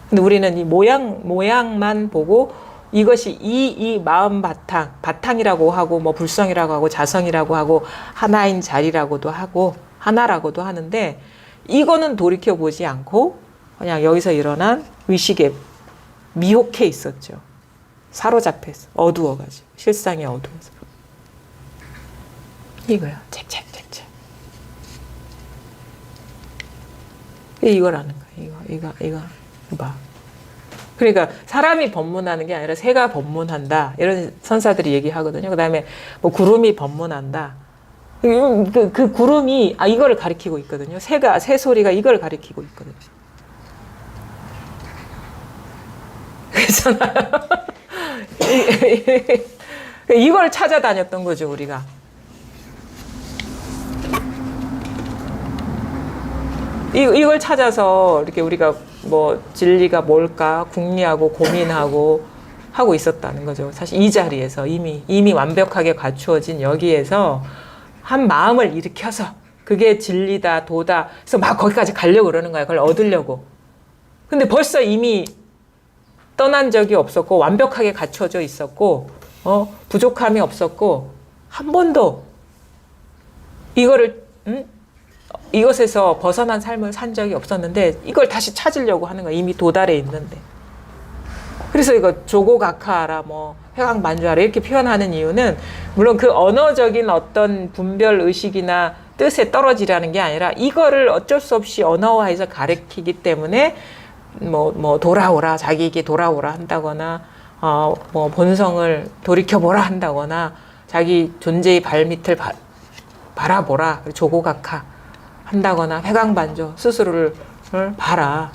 근데 우리는 이 모양만 보고 이것이 이 마음 바탕이라고 하고 뭐 불성이라고 하고 자성이라고 하고 하나인 자리라고도 하고 하나라고도 하는데 이거는 돌이켜보지 않고 그냥 여기서 일어난 의식에 미혹해 있었죠. 사로잡혀서 어두워가지고 실상이 어두워서 이거야. 책책책책 이거라는 거야. 이거 봐. 그러니까 사람이 법문하는 게 아니라 새가 법문한다 이런 선사들이 얘기하거든요. 그 다음에 뭐 구름이 법문한다. 그 구름이 이거를 가리키고 있거든요. 새 소리가 이걸 가리키고 있거든요. 그렇잖아요. 이걸 찾아다녔던 거죠 우리가. 이걸 찾아서 이렇게 우리가 뭐 진리가 뭘까 궁리하고 고민하고 하고 있었다는 거죠. 사실 이 자리에서 이미 완벽하게 갖추어진 여기에서 한 마음을 일으켜서 그게 진리다 도다 그래서 막 거기까지 가려고 그러는 거야. 그걸 얻으려고. 근데 벌써 이미 떠난 적이 없었고 완벽하게 갖춰져 있었고 부족함이 없었고 한 번도 이것에서 벗어난 삶을 산 적이 없었는데 이걸 다시 찾으려고 하는 거야. 이미 도달해 있는데. 그래서 이거 조고각하라 뭐 회광만주하라 이렇게 표현하는 이유는 물론 그 언어적인 어떤 분별 의식이나 뜻에 떨어지라는 게 아니라 이거를 어쩔 수 없이 언어화해서 가르치기 때문에 뭐 돌아오라 자기에게 돌아오라 한다거나 뭐 본성을 돌이켜보라 한다거나 자기 존재의 발밑을 바라보라 조고각하 한다거나 회광반조 스스로를 봐라.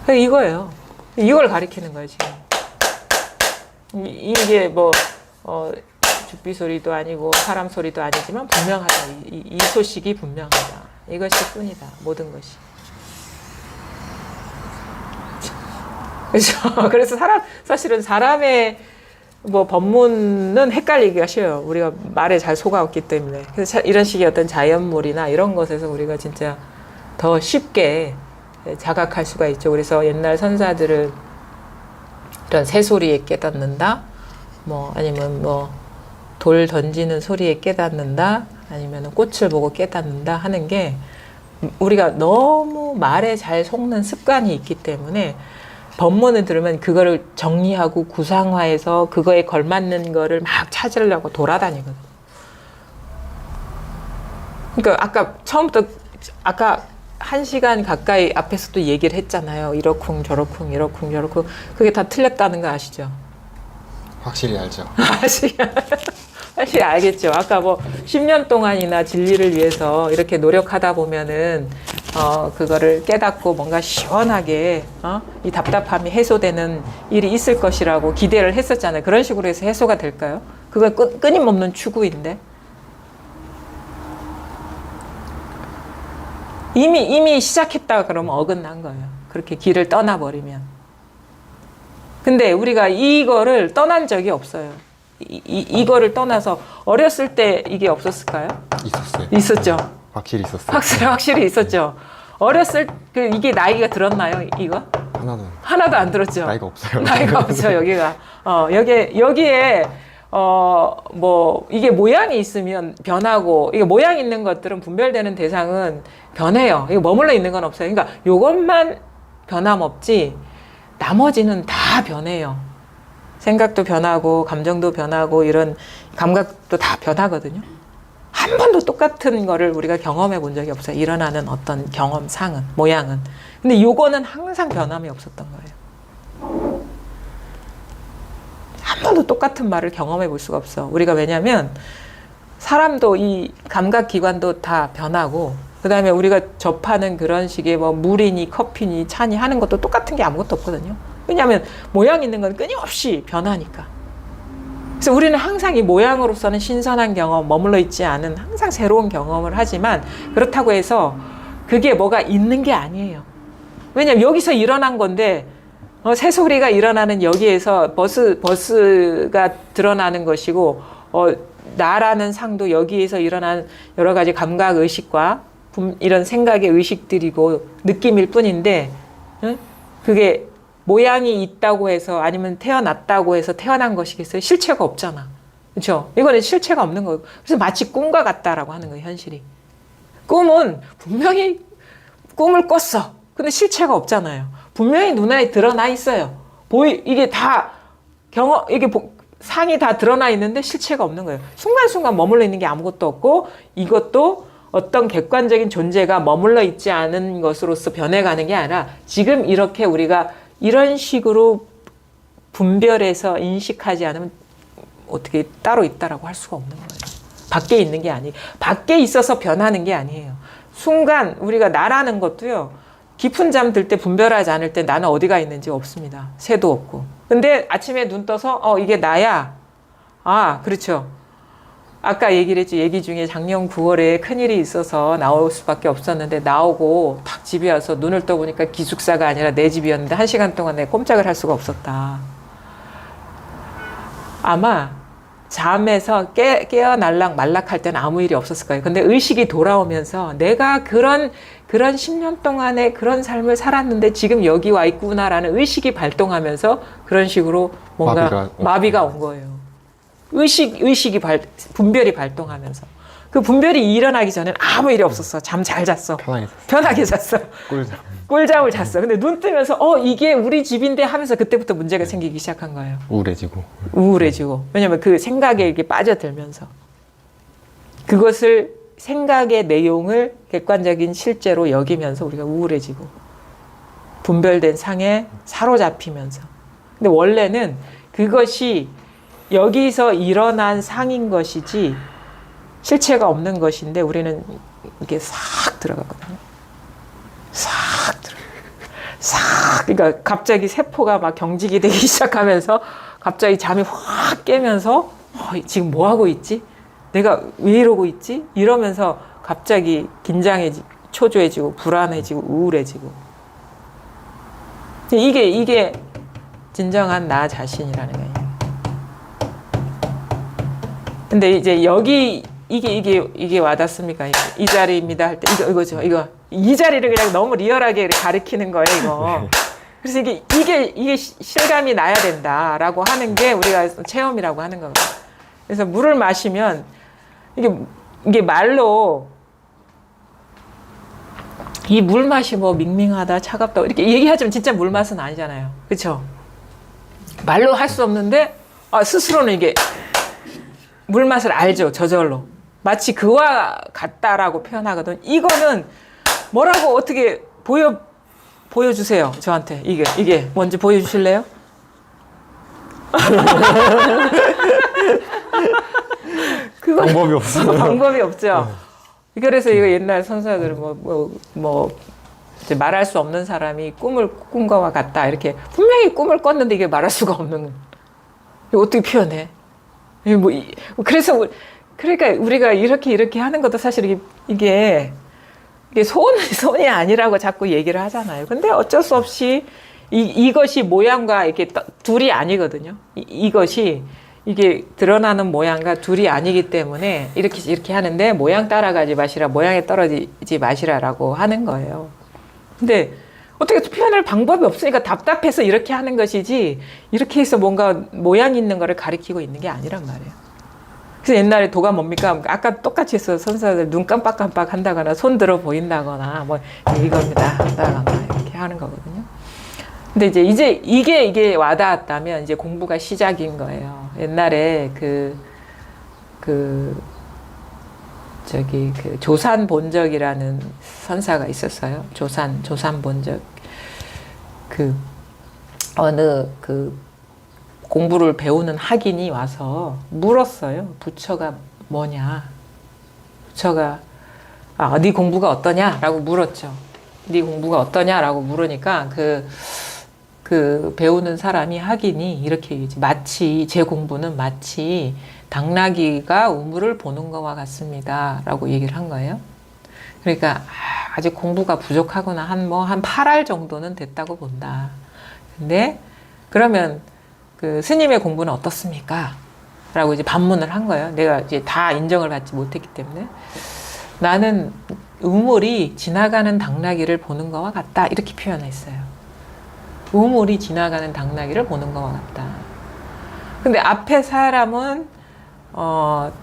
이거예요. 이걸 가리키는 거예요 지금. 이게 뭐 죽비 소리도 아니고 사람 소리도 아니지만 분명하다. 이 소식이 분명하다. 이것일 뿐이다. 모든 것이. 그렇죠. 그래서 사실은 사람의 뭐 법문은 헷갈리기가 쉬워요. 우리가 말에 잘 속아왔기 때문에. 그래서 이런 식의 어떤 자연물이나 이런 것에서 우리가 진짜 더 쉽게 자각할 수가 있죠. 그래서 옛날 선사들은 이런 새소리에 깨닫는다, 뭐 아니면 뭐 돌 던지는 소리에 깨닫는다, 아니면 꽃을 보고 깨닫는다 하는 게 우리가 너무 말에 잘 속는 습관이 있기 때문에 법문을 들으면 그거를 정리하고 구상화해서 그거에 걸맞는 거를 막 찾으려고 돌아다니거든요. 그러니까 아까 처음부터 아까 1시간 가까이 앞에서도 얘기를 했잖아요. 이러쿵 저러쿵 이러쿵 저러쿵. 그게 다 틀렸다는 거 아시죠? 확실히 알죠. 사실 알겠죠. 아까 뭐 10년 동안이나 진리를 위해서 이렇게 노력하다 보면은 그거를 깨닫고 뭔가 시원하게 이 답답함이 해소되는 일이 있을 것이라고 기대를 했었잖아요. 그런 식으로 해서 해소가 될까요? 그건 끊임없는 추구인데. 이미 시작했다 그러면 어긋난 거예요. 그렇게 길을 떠나버리면. 근데 우리가 이거를 떠난 적이 없어요. 이거를 떠나서 어렸을 때 이게 없었을까요? 있었어요. 있었죠. 확실히 있었어요. 확실히 있었죠. 어렸을 이게 나이가 들었나요? 이거? 하나도 안 들었죠. 나이가 없어요. 나이가 없죠. 여기가 여기에 뭐 이게 모양이 있으면 변하고 이게 모양 있는 것들은 분별되는 대상은 변해요. 이거 머물러 있는 건 없어요. 그러니까 요것만 변함없지 나머지는 다 변해요. 생각도 변하고 감정도 변하고 이런 감각도 다 변하거든요. 한 번도 똑같은 거를 우리가 경험해 본 적이 없어요. 일어나는 어떤 경험상은, 모양은. 근데 요거는 항상 변함이 없었던 거예요. 한 번도 똑같은 말을 경험해 볼 수가 없어. 우리가 왜냐면 사람도 이 감각기관도 다 변하고 그 다음에 우리가 접하는 그런 식의 뭐 물이니 커피니 차니 하는 것도 똑같은 게 아무것도 없거든요. 왜냐하면 모양 있는 건 끊임없이 변하니까. 그래서 우리는 항상 이 모양으로서는 신선한 경험, 머물러 있지 않은 항상 새로운 경험을 하지만 그렇다고 해서 그게 뭐가 있는 게 아니에요. 왜냐하면 여기서 일어난 건데 새소리가 일어나는 여기에서 버스가 드러나는 것이고 나라는 상도 여기에서 일어나는 여러 가지 감각 의식과 이런 생각의 의식들이고 느낌일 뿐인데 그게 모양이 있다고 해서 아니면 태어났다고 해서 태어난 것이겠어요? 실체가 없잖아. 그렇죠? 이거는 실체가 없는 거예요. 그래서 마치 꿈과 같다라고 하는 거예요, 현실이. 꿈은 분명히 꿈을 꿨어. 근데 실체가 없잖아요. 분명히 눈에 드러나 있어요. 이게 다 상이 다 드러나 있는데 실체가 없는 거예요. 순간순간 머물러 있는 게 아무것도 없고 이것도 어떤 객관적인 존재가 머물러 있지 않은 것으로서 변해가는 게 아니라 지금 이렇게 우리가 이런 식으로 분별해서 인식하지 않으면 어떻게 따로 있다라고 할 수가 없는 거예요. 밖에 있는 게 아니에요. 밖에 있어서 변하는 게 아니에요. 순간 우리가 나라는 것도요. 깊은 잠 들 때 분별하지 않을 때 나는 어디가 있는지 없습니다. 새도 없고. 근데 아침에 눈 떠서 이게 나야. 아, 그렇죠. 아까 얘기를 했지. 얘기 중에 작년 9월에 큰일이 있어서 나올 수밖에 없었는데 나오고 딱 집에 와서 눈을 떠보니까 기숙사가 아니라 내 집이었는데 1시간 동안 내가 꼼짝을 할 수가 없었다. 아마 잠에서 깨어날락 말락할 때는 아무 일이 없었을 거예요. 근데 의식이 돌아오면서 내가 그런 10년 동안의 그런 삶을 살았는데 지금 여기 와 있구나라는 의식이 발동하면서 그런 식으로 뭔가 마비가 온 거예요. 분별이 발동하면서. 그 분별이 일어나기 전에는 아무 일이 없었어. 잠 잘 잤어. 편하게 잤어. 꿀잠을 잤어. 근데 눈 뜨면서 이게 우리 집인데 하면서 그때부터 문제가 생기기 시작한 거예요. 우울해지고. 왜냐면 그 생각에 이렇게 빠져들면서. 그것을 생각의 내용을 객관적인 실제로 여기면서 우리가 우울해지고 분별된 상에 사로잡히면서. 근데 원래는 그것이 여기서 일어난 상인 것이지 실체가 없는 것인데 우리는 이게 싹 들어가거든요. 그러니까 갑자기 세포가 막 경직이 되기 시작하면서 갑자기 잠이 확 깨면서 지금 뭐 하고 있지? 내가 왜 이러고 있지? 이러면서 갑자기 긴장해지고 초조해지고 불안해지고 우울해지고 이게 진정한 나 자신이라는 거예요. 근데 이제 여기 이게 와닿습니까? 이 자리입니다 할 때 이거죠. 이 자리를 그냥 너무 리얼하게 가리키는 거예요, 이거. 그래서 이게 실감이 나야 된다라고 하는 게 우리가 체험이라고 하는 거거든요. 그래서 물을 마시면 이게 말로 이 물맛이 뭐 밍밍하다, 차갑다 이렇게 얘기하지만 진짜 물맛은 아니잖아요. 그렇죠? 말로 할 수 없는데 스스로는 이게 물맛을 알죠. 저절로. 마치 그와 같다라고 표현하거든. 이거는 뭐라고 어떻게 보여주세요. 저한테. 이게 뭔지 보여주실래요? 방법이 없어요. 방법이 없죠. 그래서 이거 옛날 선사들은 이제 말할 수 없는 사람이 꿈을 꾼 거와 같다. 이렇게 분명히 꿈을 꿨는데 이게 말할 수가 없는. 이거 어떻게 표현해? 그래서 그러니까 우리가 이렇게 하는 것도 사실 이게 손이 아니라고 자꾸 얘기를 하잖아요. 근데 어쩔 수 없이 이것이 모양과 이렇게 둘이 아니거든요. 이게 드러나는 모양과 둘이 아니기 때문에 이렇게 하는데 모양 따라가지 마시라, 모양에 떨어지지 마시라라고 하는 거예요. 근데 어떻게 표현할 방법이 없으니까 답답해서 이렇게 하는 것이지 이렇게 해서 뭔가 모양 있는 거를 가리키고 있는 게 아니란 말이에요. 그래서 옛날에 도가 뭡니까? 아까 똑같이 해서 선사들 눈 깜빡깜빡 한다거나 손 들어 보인다거나 뭐 이겁니다 한다거나 이렇게 하는 거거든요. 근데 이제 이게 와닿았다면 이제 공부가 시작인 거예요. 옛날에 그 조산본적이라는 선사가 있었어요. 조산본적. 어느 공부를 배우는 학인이 와서 물었어요. 부처가 뭐냐? 부처가 네 공부가 어떠냐라고 물었죠. 네 공부가 어떠냐라고 물으니까 그 배우는 사람이 학인이 이렇게 얘기지. 마치 제 공부는 마치 당나귀가 우물을 보는 것과 같습니다라고 얘기를 한 거예요. 그러니까 아직 공부가 부족하거나 한 8알 정도는 됐다고 본다. 근데 그러면 그 스님의 공부는 어떻습니까? 라고 이제 반문을 한 거예요. 내가 이제 다 인정을 받지 못했기 때문에. 나는 우물이 지나가는 당나귀를 보는 것과 같다. 이렇게 표현했어요. 우물이 지나가는 당나귀를 보는 것과 같다. 근데 앞에 사람은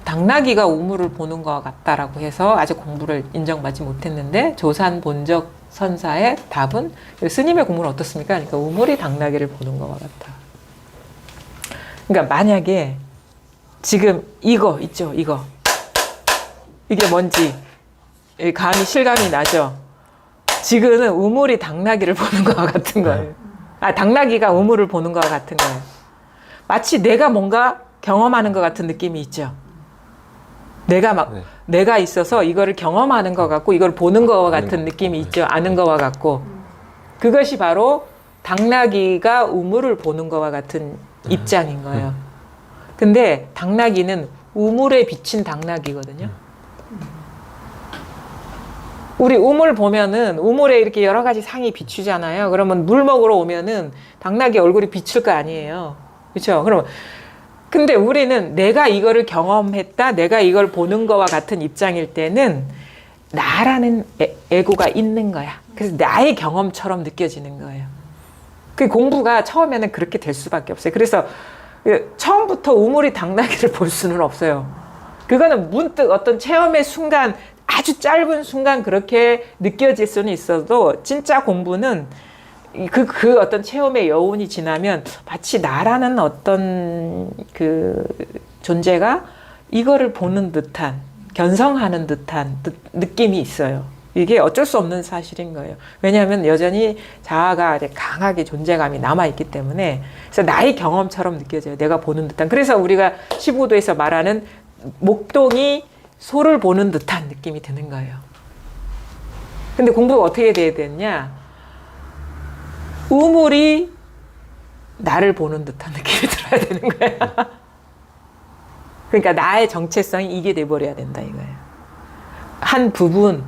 당나귀가 우물을 보는 것 같다라고 해서 아직 공부를 인정받지 못했는데 조산본적 선사의 답은 스님의 공부는 어떻습니까? 그러니까 우물이 당나귀를 보는 것과 같다. 그러니까 만약에 지금 이거 있죠, 이거. 이게 뭔지 감이 실감이 나죠. 지금은 우물이 당나귀를 보는 것과 같은 거예요. 당나귀가 우물을 보는 것과 같은 거예요. 마치 내가 뭔가 경험하는 것 같은 느낌이 있죠. 내가 있어서 이거를 경험하는 것 같고 이걸 보는 것과 같은 느낌이 있죠. 아는 것과 같고. 그것이 바로 당나귀가 우물을 보는 것과 같은 입장인 거예요. 근데 당나귀는 우물에 비친 당나귀거든요. 우리 우물 보면은 우물에 이렇게 여러 가지 상이 비추잖아요. 그러면 물 먹으러 오면은 당나귀 얼굴이 비칠 거 아니에요. 그렇죠? 그럼 근데 우리는 내가 이거를 경험했다, 내가 이걸 보는 거와 같은 입장일 때는 나라는 에고가 있는 거야. 그래서 나의 경험처럼 느껴지는 거예요. 그 공부가 처음에는 그렇게 될 수밖에 없어요. 그래서 처음부터 우물이 당나귀를 볼 수는 없어요. 그거는 문득 어떤 체험의 순간, 아주 짧은 순간 그렇게 느껴질 수는 있어도 진짜 공부는 그 어떤 체험의 여운이 지나면 마치 나라는 어떤 그 존재가 이거를 보는 듯한, 견성하는 듯한 느낌이 있어요. 이게 어쩔 수 없는 사실인 거예요. 왜냐하면 여전히 자아가 강하게 존재감이 남아있기 때문에. 그래서 나의 경험처럼 느껴져요. 내가 보는 듯한. 그래서 우리가 15도에서 말하는 목동이 소를 보는 듯한 느낌이 드는 거예요. 근데 공부가 어떻게 돼야 되느냐? 우물이 나를 보는 듯한 느낌이 들어야 되는 거야. 그러니까 나의 정체성이 이게 돼버려야 된다 이거예요. 한 부분,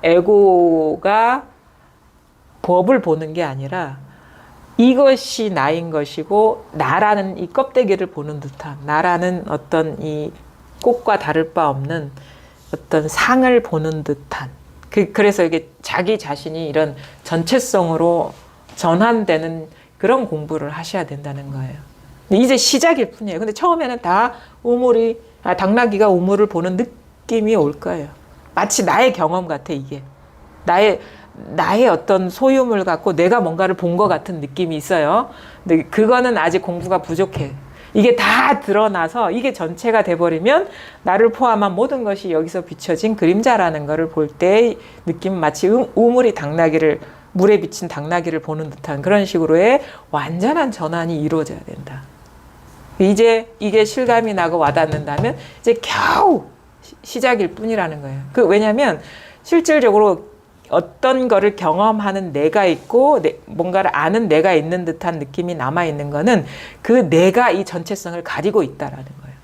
에고가 법을 보는 게 아니라 이것이 나인 것이고 나라는 이 껍데기를 보는 듯한, 나라는 어떤 이 꽃과 다를 바 없는 어떤 상을 보는 듯한, 그래서 이게 자기 자신이 이런 전체성으로 전환되는 그런 공부를 하셔야 된다는 거예요. 이제 시작일 뿐이에요. 근데 처음에는 다 당나귀가 우물을 보는 느낌이 올 거예요. 마치 나의 경험 같아, 이게. 나의 어떤 소유물 갖고 내가 뭔가를 본 것 같은 느낌이 있어요. 근데 그거는 아직 공부가 부족해. 이게 다 드러나서 이게 전체가 돼버리면 나를 포함한 모든 것이 여기서 비춰진 그림자라는 거를 볼 때 느낌은 마치 우물이 물에 비친 당나귀를 보는 듯한 그런 식으로의 완전한 전환이 이루어져야 된다. 이제 이게 실감이 나고 와닿는다면 이제 겨우 시작일 뿐이라는 거예요. 왜냐하면 실질적으로 어떤 거를 경험하는 내가 있고 뭔가를 아는 내가 있는 듯한 느낌이 남아있는 거는 그 내가 이 전체성을 가리고 있다라는 거예요.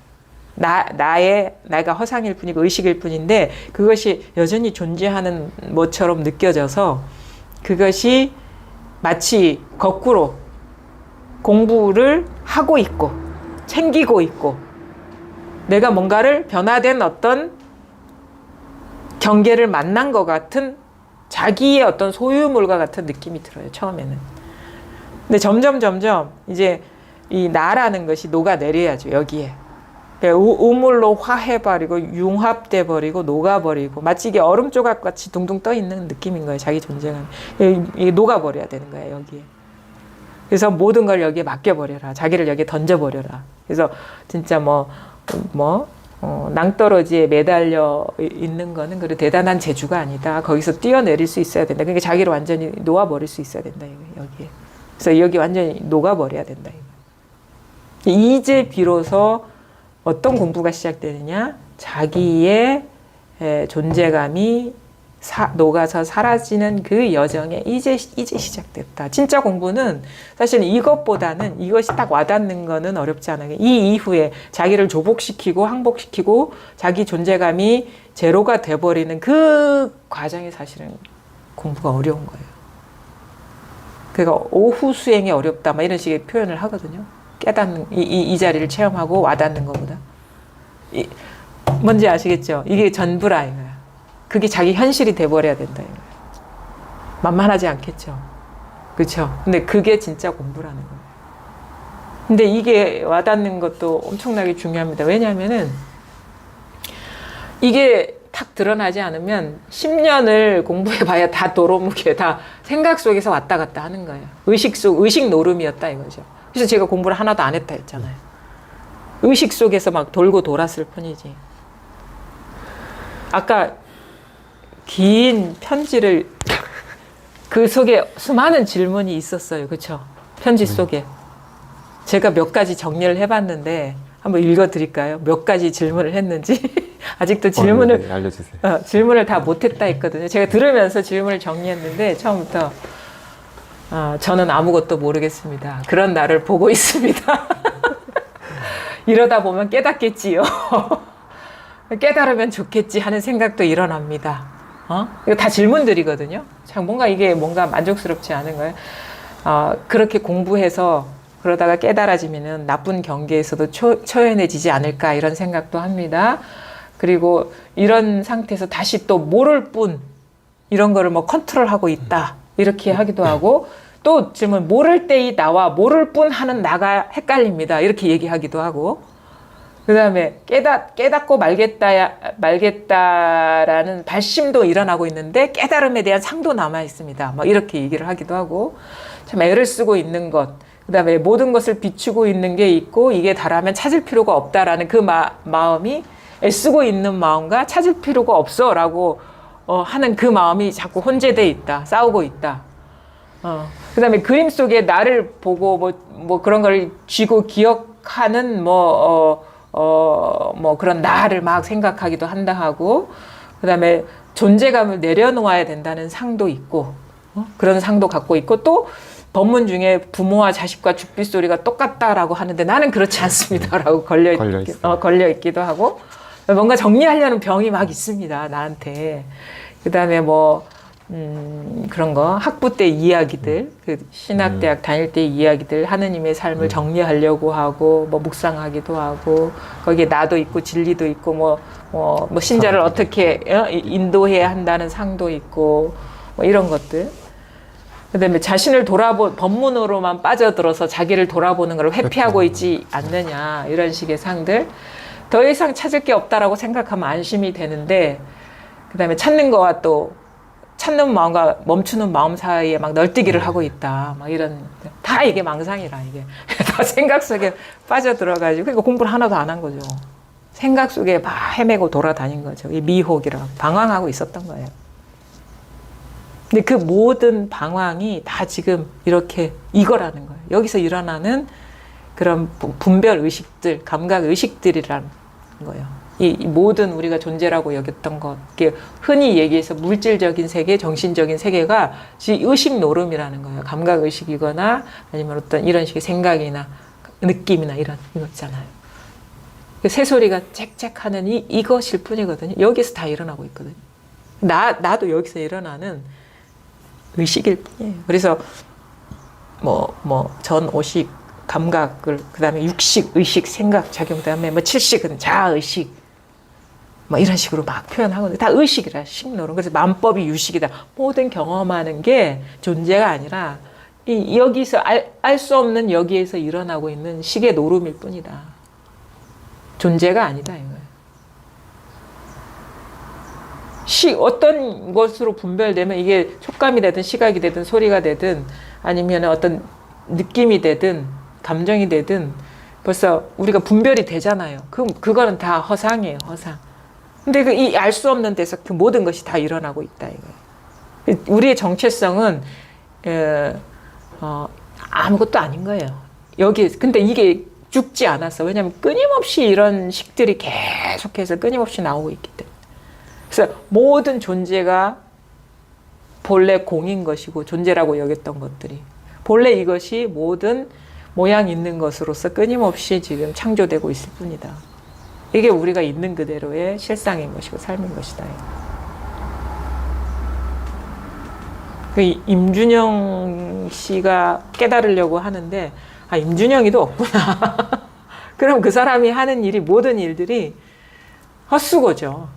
내가 허상일 뿐이고 의식일 뿐인데 그것이 여전히 존재하는 것처럼 느껴져서 그것이 마치 거꾸로 공부를 하고 있고 챙기고 있고 내가 뭔가를 변화된 어떤 경계를 만난 것 같은 자기의 어떤 소유물과 같은 느낌이 들어요, 처음에는. 근데 점점 이제 이 나라는 것이 녹아내려야죠, 여기에. 우물로 화해버리고 융합돼 버리고 녹아버리고 마치 이게 얼음 조각같이 둥둥 떠 있는 느낌인 거예요, 자기 존재감. 이게 녹아버려야 되는 거예요, 여기에. 그래서 모든 걸 여기에 맡겨버려라. 자기를 여기에 던져버려라. 그래서 진짜 낭떠러지에 매달려 있는 거는 그래 대단한 재주가 아니다. 거기서 뛰어내릴 수 있어야 된다. 그러니까 자기를 완전히 놓아버릴 수 있어야 된다. 여기에. 그래서 여기 완전히 녹아버려야 된다. 이제 비로소 어떤 공부가 시작되느냐? 자기의 존재감이 녹아서 사라지는 그 여정에 이제 시작됐다. 진짜 공부는 사실 이것보다는 이것이 딱 와닿는 거는 어렵지 않아요. 이 이후에 자기를 조복시키고 항복시키고 자기 존재감이 제로가 돼버리는 그 과정이 사실은 공부가 어려운 거예요. 그러니까 오후 수행이 어렵다 막 이런 식의 표현을 하거든요. 깨닫는 이 자리를 체험하고 와닿는 것보다. 뭔지 아시겠죠? 이게 전부라 이거야. 그게 자기 현실이 돼버려야 된다 이거야. 만만하지 않겠죠? 그렇죠? 근데 그게 진짜 공부라는 거예요. 근데 이게 와닿는 것도 엄청나게 중요합니다. 왜냐하면은 이게 탁 드러나지 않으면 10년을 공부해봐야 다 도로묵에 다 생각 속에서 왔다 갔다 하는 거예요. 의식 노름이었다 이거죠. 그래서 제가 공부를 하나도 안 했다 했잖아요. 의식 속에서 막 돌고 돌았을 뿐이지. 아까 긴 편지를 그 속에 수많은 질문이 있었어요. 그렇죠? 편지 속에. 제가 몇 가지 정리를 해봤는데 한번 읽어드릴까요? 몇 가지 질문을 했는지. 아직도 질문을 알려주세요. 질문을 다 못했다 했거든요. 제가 들으면서 질문을 정리했는데 처음부터 저는 아무것도 모르겠습니다. 그런 나를 보고 있습니다. 이러다 보면 깨닫겠지요. 깨달으면 좋겠지 하는 생각도 일어납니다. 이거 다 질문들이거든요. 참 이게 뭔가 만족스럽지 않은 거예요. 그렇게 공부해서 그러다가 깨달아지면은 나쁜 경계에서도 초연해지지 않을까 이런 생각도 합니다. 그리고 이런 상태에서 다시 또 모를 뿐 이런 거를 컨트롤하고 있다 이렇게 하기도 하고 또 질문 모를 때의 나와 모를 뿐 하는 나가 헷갈립니다 이렇게 얘기하기도 하고 그 다음에 깨닫고 말겠다라는 발심도 일어나고 있는데 깨달음에 대한 상도 남아 있습니다. 이렇게 얘기를 하기도 하고 참 애를 쓰고 있는 것, 그 다음에 모든 것을 비추고 있는 게 있고 이게 다라면 찾을 필요가 없다라는 그 마음이 애쓰고 있는 마음과 찾을 필요가 없어라고 하는 그 마음이 자꾸 혼재돼 있다, 싸우고 있다. 그 다음에 그림 속에 나를 보고 그런 걸 쥐고 기억하는 그런 나를 막 생각하기도 한다 하고, 그 다음에 존재감을 내려놓아야 된다는 상도 있고, 그런 상도 갖고 있고, 또 법문 중에 부모와 자식과 죽빗소리가 똑같다라고 하는데 나는 그렇지 않습니다라고 걸려있기도 하고, 뭔가 정리하려는 병이 막 있습니다, 나한테. 그 다음에 그런 거, 학부 때 이야기들, 그 신학대학 다닐 때 이야기들, 하느님의 삶을 정리하려고 하고, 묵상하기도 하고, 거기에 나도 있고, 진리도 있고, 신자를 어떻게 인도해야 한다는 상도 있고, 이런 것들. 그 다음에 자신을 법문으로만 빠져들어서 자기를 돌아보는 걸 회피하고 있지 않느냐, 이런 식의 상들. 더 이상 찾을 게 없다라고 생각하면 안심이 되는데, 그 다음에 찾는 거와 또 찾는 마음과 멈추는 마음 사이에 막 널뛰기를 하고 있다. 막 이런, 다 이게 망상이라, 이게. 다 생각 속에 빠져들어가지고, 그러니까 공부를 하나도 안 한 거죠. 생각 속에 막 헤매고 돌아다닌 거죠. 이 미혹이라 방황하고 있었던 거예요. 근데 그 모든 방황이 다 지금 이렇게 이거라는 거예요. 여기서 일어나는 그런 분별 의식들, 감각 의식들이라는 거예요. 이 모든 우리가 존재라고 여겼던 것, 흔히 얘기해서 물질적인 세계, 정신적인 세계가 의식 노름이라는 거예요. 감각 의식이거나 아니면 어떤 이런 식의 생각이나 느낌이나 이거 있잖아요. 새소리가 짹짹하는 이것일 뿐이거든요. 여기서 다 일어나고 있거든요. 나도 여기서 일어나는 의식일 뿐이에요. 그래서 전 오식, 감각을, 그 다음에 육식, 의식, 생각, 작용, 그 다음에 칠식은 자의식, 이런 식으로 막 표현하거든요. 다 의식이라, 식노름. 그래서 만법이 유식이다. 모든 경험하는 게 존재가 아니라, 여기서 알 수 없는 여기에서 일어나고 있는 식의 노름일 뿐이다. 존재가 아니다, 이거예요. 어떤 것으로 분별되면 이게 촉감이 되든 시각이 되든 소리가 되든 아니면 어떤 느낌이 되든 감정이 되든 벌써 우리가 분별이 되잖아요. 그거는 다 허상이에요, 허상. 근데 이 알 수 없는 데서 그 모든 것이 다 일어나고 있다, 이거예요. 우리의 정체성은, 아무것도 아닌 거예요. 근데 이게 죽지 않았어. 왜냐하면 끊임없이 이런 식들이 계속해서 끊임없이 나오고 있기 때문에. 그래서 모든 존재가 본래 공인 것이고 존재라고 여겼던 것들이 본래 이것이 모든 모양 있는 것으로서 끊임없이 지금 창조되고 있을 뿐이다. 이게 우리가 있는 그대로의 실상인 것이고 삶인 것이다. 임준영 씨가 깨달으려고 하는데 임준영이도 없구나. 그럼 그 사람이 하는 일이 모든 일들이 헛수고죠.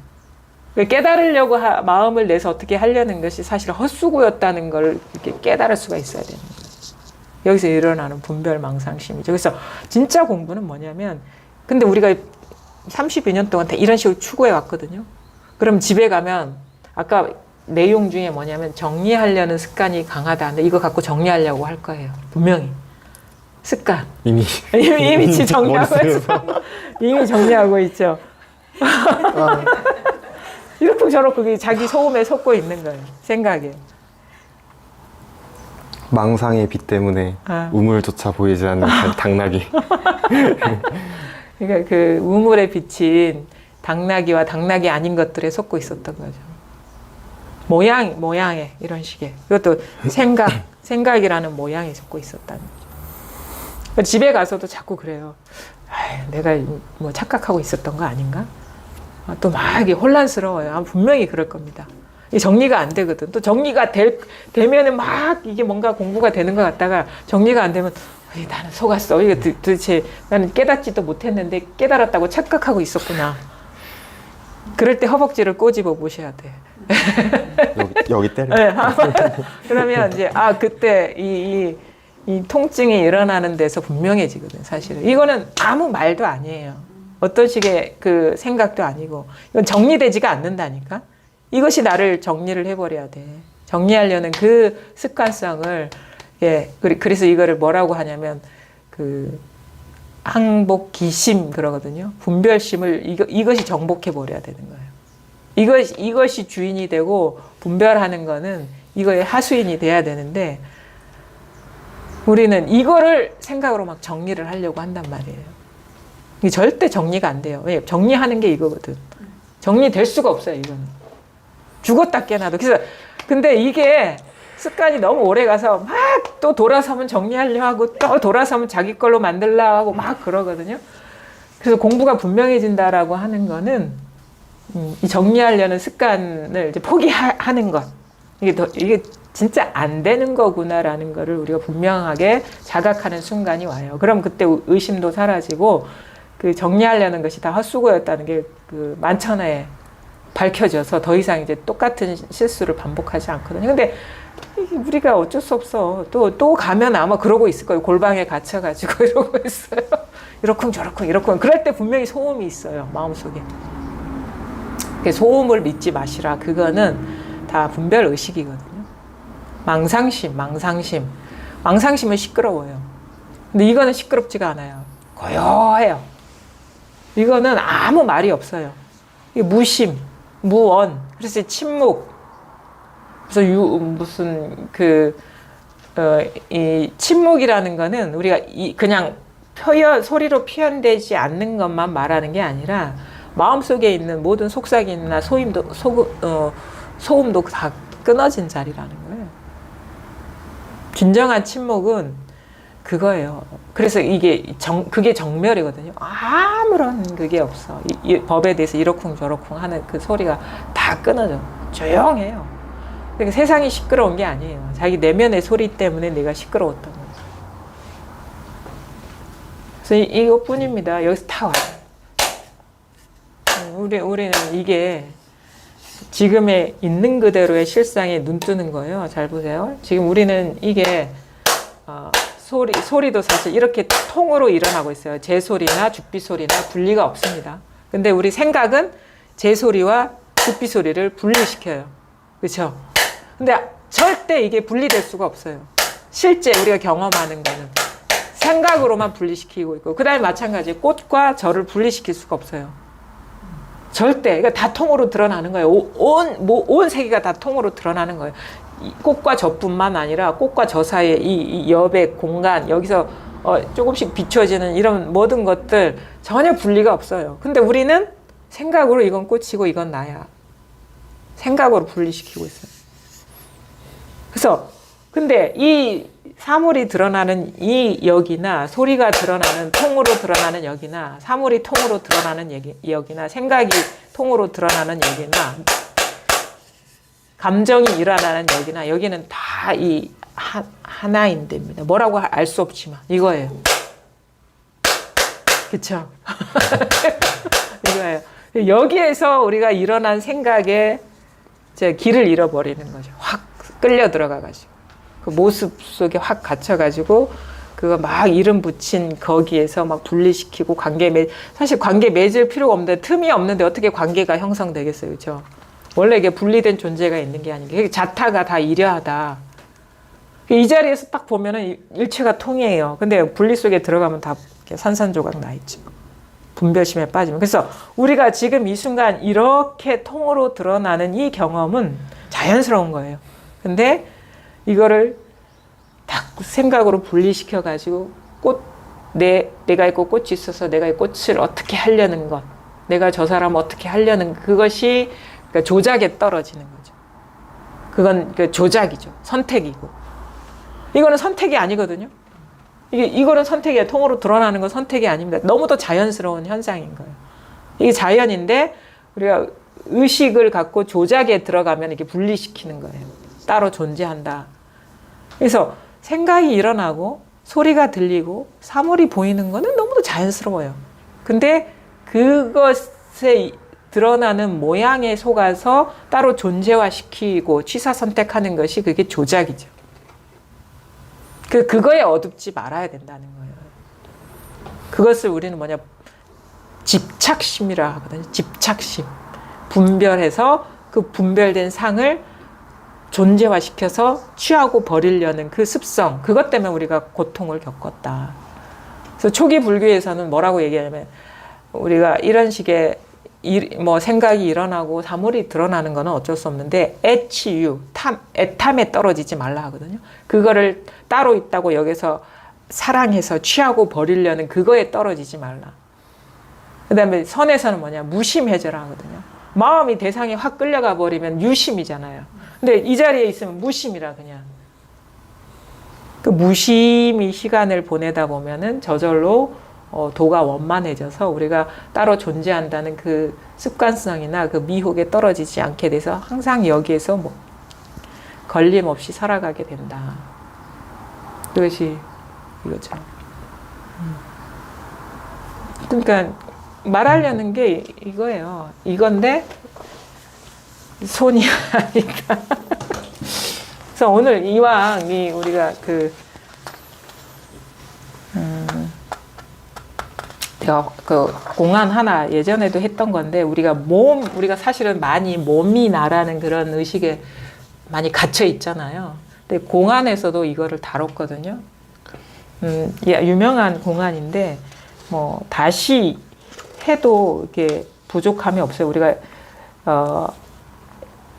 깨달으려고 마음을 내서 어떻게 하려는 것이 사실 헛수고였다는 걸 이렇게 깨달을 수가 있어야 되는 거예요. 여기서 일어나는 분별망상심이죠. 그래서 진짜 공부는 뭐냐면, 근데 우리가 32년 동안 다 이런 식으로 추구해 왔거든요. 그럼 집에 가면 아까 내용 중에 뭐냐면 정리하려는 습관이 강하다. 근데 이거 갖고 정리하려고 할 거예요. 분명히. 습관. 이미 정리하고 있어. 이미 정리하고 있죠. 이렇게 저렇게 자기 소음에 속고 있는 거예요. 생각에. 망상의 빛 때문에 우물조차 보이지 않는 당나귀. 그러니까 그 우물에 비친 당나귀와 당나귀 아닌 것들에 속고 있었던 거죠. 모양에 이런 식의. 이것도 생각이라는 모양에 속고 있었다는 거죠. 집에 가서도 자꾸 그래요. 내가 뭐 착각하고 있었던 거 아닌가? 또 막 이게 혼란스러워요. 분명히 그럴 겁니다. 정리가 안 되거든. 또 정리가 되면은 막 이게 뭔가 공부가 되는 것 같다가 정리가 안 되면 나는 속았어. 이거 도대체 나는 깨닫지도 못했는데 깨달았다고 착각하고 있었구나. 그럴 때 허벅지를 꼬집어 보셔야 돼. 여기 때려. 네, 그러면 이제 그때 이 통증이 일어나는 데서 분명해지거든, 사실은. 이거는 아무 말도 아니에요. 어떤 식의 그 생각도 아니고 이건 정리되지가 않는다니까. 이것이 나를 정리를 해버려야 돼. 정리하려는 그 습관성을 그래서 이거를 뭐라고 하냐면 그 항복기심 그러거든요. 분별심을 이것이 정복해 버려야 되는 거예요. 이것이 주인이 되고 분별하는 거는 이거의 하수인이 돼야 되는데 우리는 이거를 생각으로 막 정리를 하려고 한단 말이에요. 이게 절대 정리가 안 돼요. 왜? 정리하는 게 이거거든. 정리될 수가 없어요, 이거는. 죽었다 깨나도. 그래서 근데 이게 습관이 너무 오래 가서 막 또 돌아서면 정리하려고 하고 또 돌아서면 자기 걸로 만들려고 하고 막 그러거든요. 그래서 공부가 분명해진다라고 하는 거는 이 정리하려는 습관을 이제 포기하는 것. 이게 진짜 안 되는 거구나라는 거를 우리가 분명하게 자각하는 순간이 와요. 그럼 그때 의심도 사라지고 그 정리하려는 것이 다 헛수고였다는 게 그 만천하에 밝혀져서 더 이상 이제 똑같은 실수를 반복하지 않거든요. 근데 우리가 어쩔 수 없어. 또 가면 아마 그러고 있을 거예요. 골방에 갇혀가지고 이러고 있어요. 이러쿵. 그럴 때 분명히 소음이 있어요. 마음속에. 소음을 믿지 마시라. 그거는 다 분별 의식이거든요. 망상심은 시끄러워요. 근데 이거는 시끄럽지가 않아요. 고요해요. 이거는 아무 말이 없어요. 이게 무심, 무언, 그래서 침묵. 그래서 이 침묵이라는 거는 우리가 그냥 소리로 표현되지 않는 것만 말하는 게 아니라 마음속에 있는 모든 속삭임이나 소음도 다 끊어진 자리라는 거예요. 진정한 침묵은 그거예요. 그래서 그게 정멸이거든요. 아무런 그게 없어. 이 법에 대해서 이러쿵저러쿵 하는 그 소리가 다 끊어져. 조용해요. 그러니까 세상이 시끄러운 게 아니에요. 자기 내면의 소리 때문에 내가 시끄러웠던 거죠. 그래서 이것뿐입니다. 여기서 다 와요. 우리는 이게 지금의 있는 그대로의 실상에 눈 뜨는 거예요. 잘 보세요. 지금 우리는 이게 소리도 사실 이렇게 통으로 일어나고 있어요. 제 소리나 죽비 소리나 분리가 없습니다. 근데 우리 생각은 제 소리와 죽비 소리를 분리시켜요. 그렇죠? 근데 절대 이게 분리될 수가 없어요. 실제 우리가 경험하는 거는 생각으로만 분리시키고 있고, 그 다음에 마찬가지 꽃과 저를 분리시킬 수가 없어요. 절대. 그러니까 다 통으로 드러나는 거예요. 온 세계가 다 통으로 드러나는 거예요. 이 꽃과 저뿐만 아니라 꽃과 저 사이에 이 여백 공간, 여기서 조금씩 비춰지는 이런 모든 것들 전혀 분리가 없어요. 근데 우리는 생각으로 이건 꽃이고 이건 나야. 생각으로 분리시키고 있어요. 그래서 근데 이 사물이 드러나는 이 여기나 소리가 드러나는 통으로 드러나는 여기나 사물이 통으로 드러나는 여기나 생각이 통으로 드러나는 여기나 감정이 일어나는 여기나 여기는 다 이 하나인 데입니다. 뭐라고 알 수 없지만 이거예요. 그쵸? 이거예요. 여기에서 우리가 일어난 생각에 이제 길을 잃어버리는 거죠. 확 끌려 들어가가지고 그 모습 속에 확 갇혀가지고 그거 막 이름 붙인 거기에서 막 분리시키고 사실 관계 맺을 필요가 없는데 틈이 없는데 어떻게 관계가 형성되겠어요, 그렇죠? 원래 이게 분리된 존재가 있는 게 아니고 자타가 다 이려하다. 이 자리에서 딱 보면은 일체가 통이에요. 근데 분리 속에 들어가면 다 산산조각 나 있죠. 분별심에 빠지면. 그래서 우리가 지금 이 순간 이렇게 통으로 드러나는 이 경험은 자연스러운 거예요. 근데 이거를 딱 생각으로 분리시켜 가지고 내가 있고 꽃이 있어서 내가 이 꽃을 어떻게 하려는 것, 내가 저 사람 어떻게 하려는 그것이 그러니까 조작에 떨어지는 거죠. 그건 그 조작이죠. 선택이고. 이거는 선택이 아니거든요. 이거는 선택이에요. 통으로 드러나는 건 선택이 아닙니다. 너무도 자연스러운 현상인 거예요. 이게 자연인데 우리가 의식을 갖고 조작에 들어가면 이렇게 분리시키는 거예요. 따로 존재한다. 그래서 생각이 일어나고 소리가 들리고 사물이 보이는 거는 너무도 자연스러워요. 근데 그것에 드러나는 모양에 속아서 따로 존재화시키고 취사 선택하는 것이 그게 조작이죠. 그거에 어둡지 말아야 된다는 거예요. 그것을 우리는 집착심이라 하거든요. 집착심. 분별해서 그 분별된 상을 존재화시켜서 취하고 버리려는 그 습성, 그것 때문에 우리가 고통을 겪었다. 그래서 초기 불교에서는 뭐라고 얘기하냐면 우리가 이런 식의 생각이 일어나고 사물이 드러나는 거는 어쩔 수 없는데 애치유, 애탐에 떨어지지 말라 하거든요. 그거를 따로 있다고 여기서 사랑해서 취하고 버리려는 그거에 떨어지지 말라. 그 다음에 선에서는 무심해져라 하거든요. 마음이 대상에 확 끌려가 버리면 유심이잖아요. 근데 이 자리에 있으면 무심이라 그냥. 그 무심히 시간을 보내다 보면은 저절로 도가 원만해져서 우리가 따로 존재한다는 그 습관성이나 그 미혹에 떨어지지 않게 돼서 항상 여기에서 걸림없이 살아가게 된다. 그것이 이거죠. 그러니까 말하려는 게 이거예요. 이건데 손이 아니다. 그래서 오늘 이왕 우리가 그 공안 하나 예전에도 했던 건데 우리가 사실은 많이 몸이 나라는 그런 의식에 많이 갇혀 있잖아요. 근데 공안에서도 이거를 다뤘거든요. 유명한 공안인데 뭐 다시 해도 이렇게 부족함이 없어요. 우리가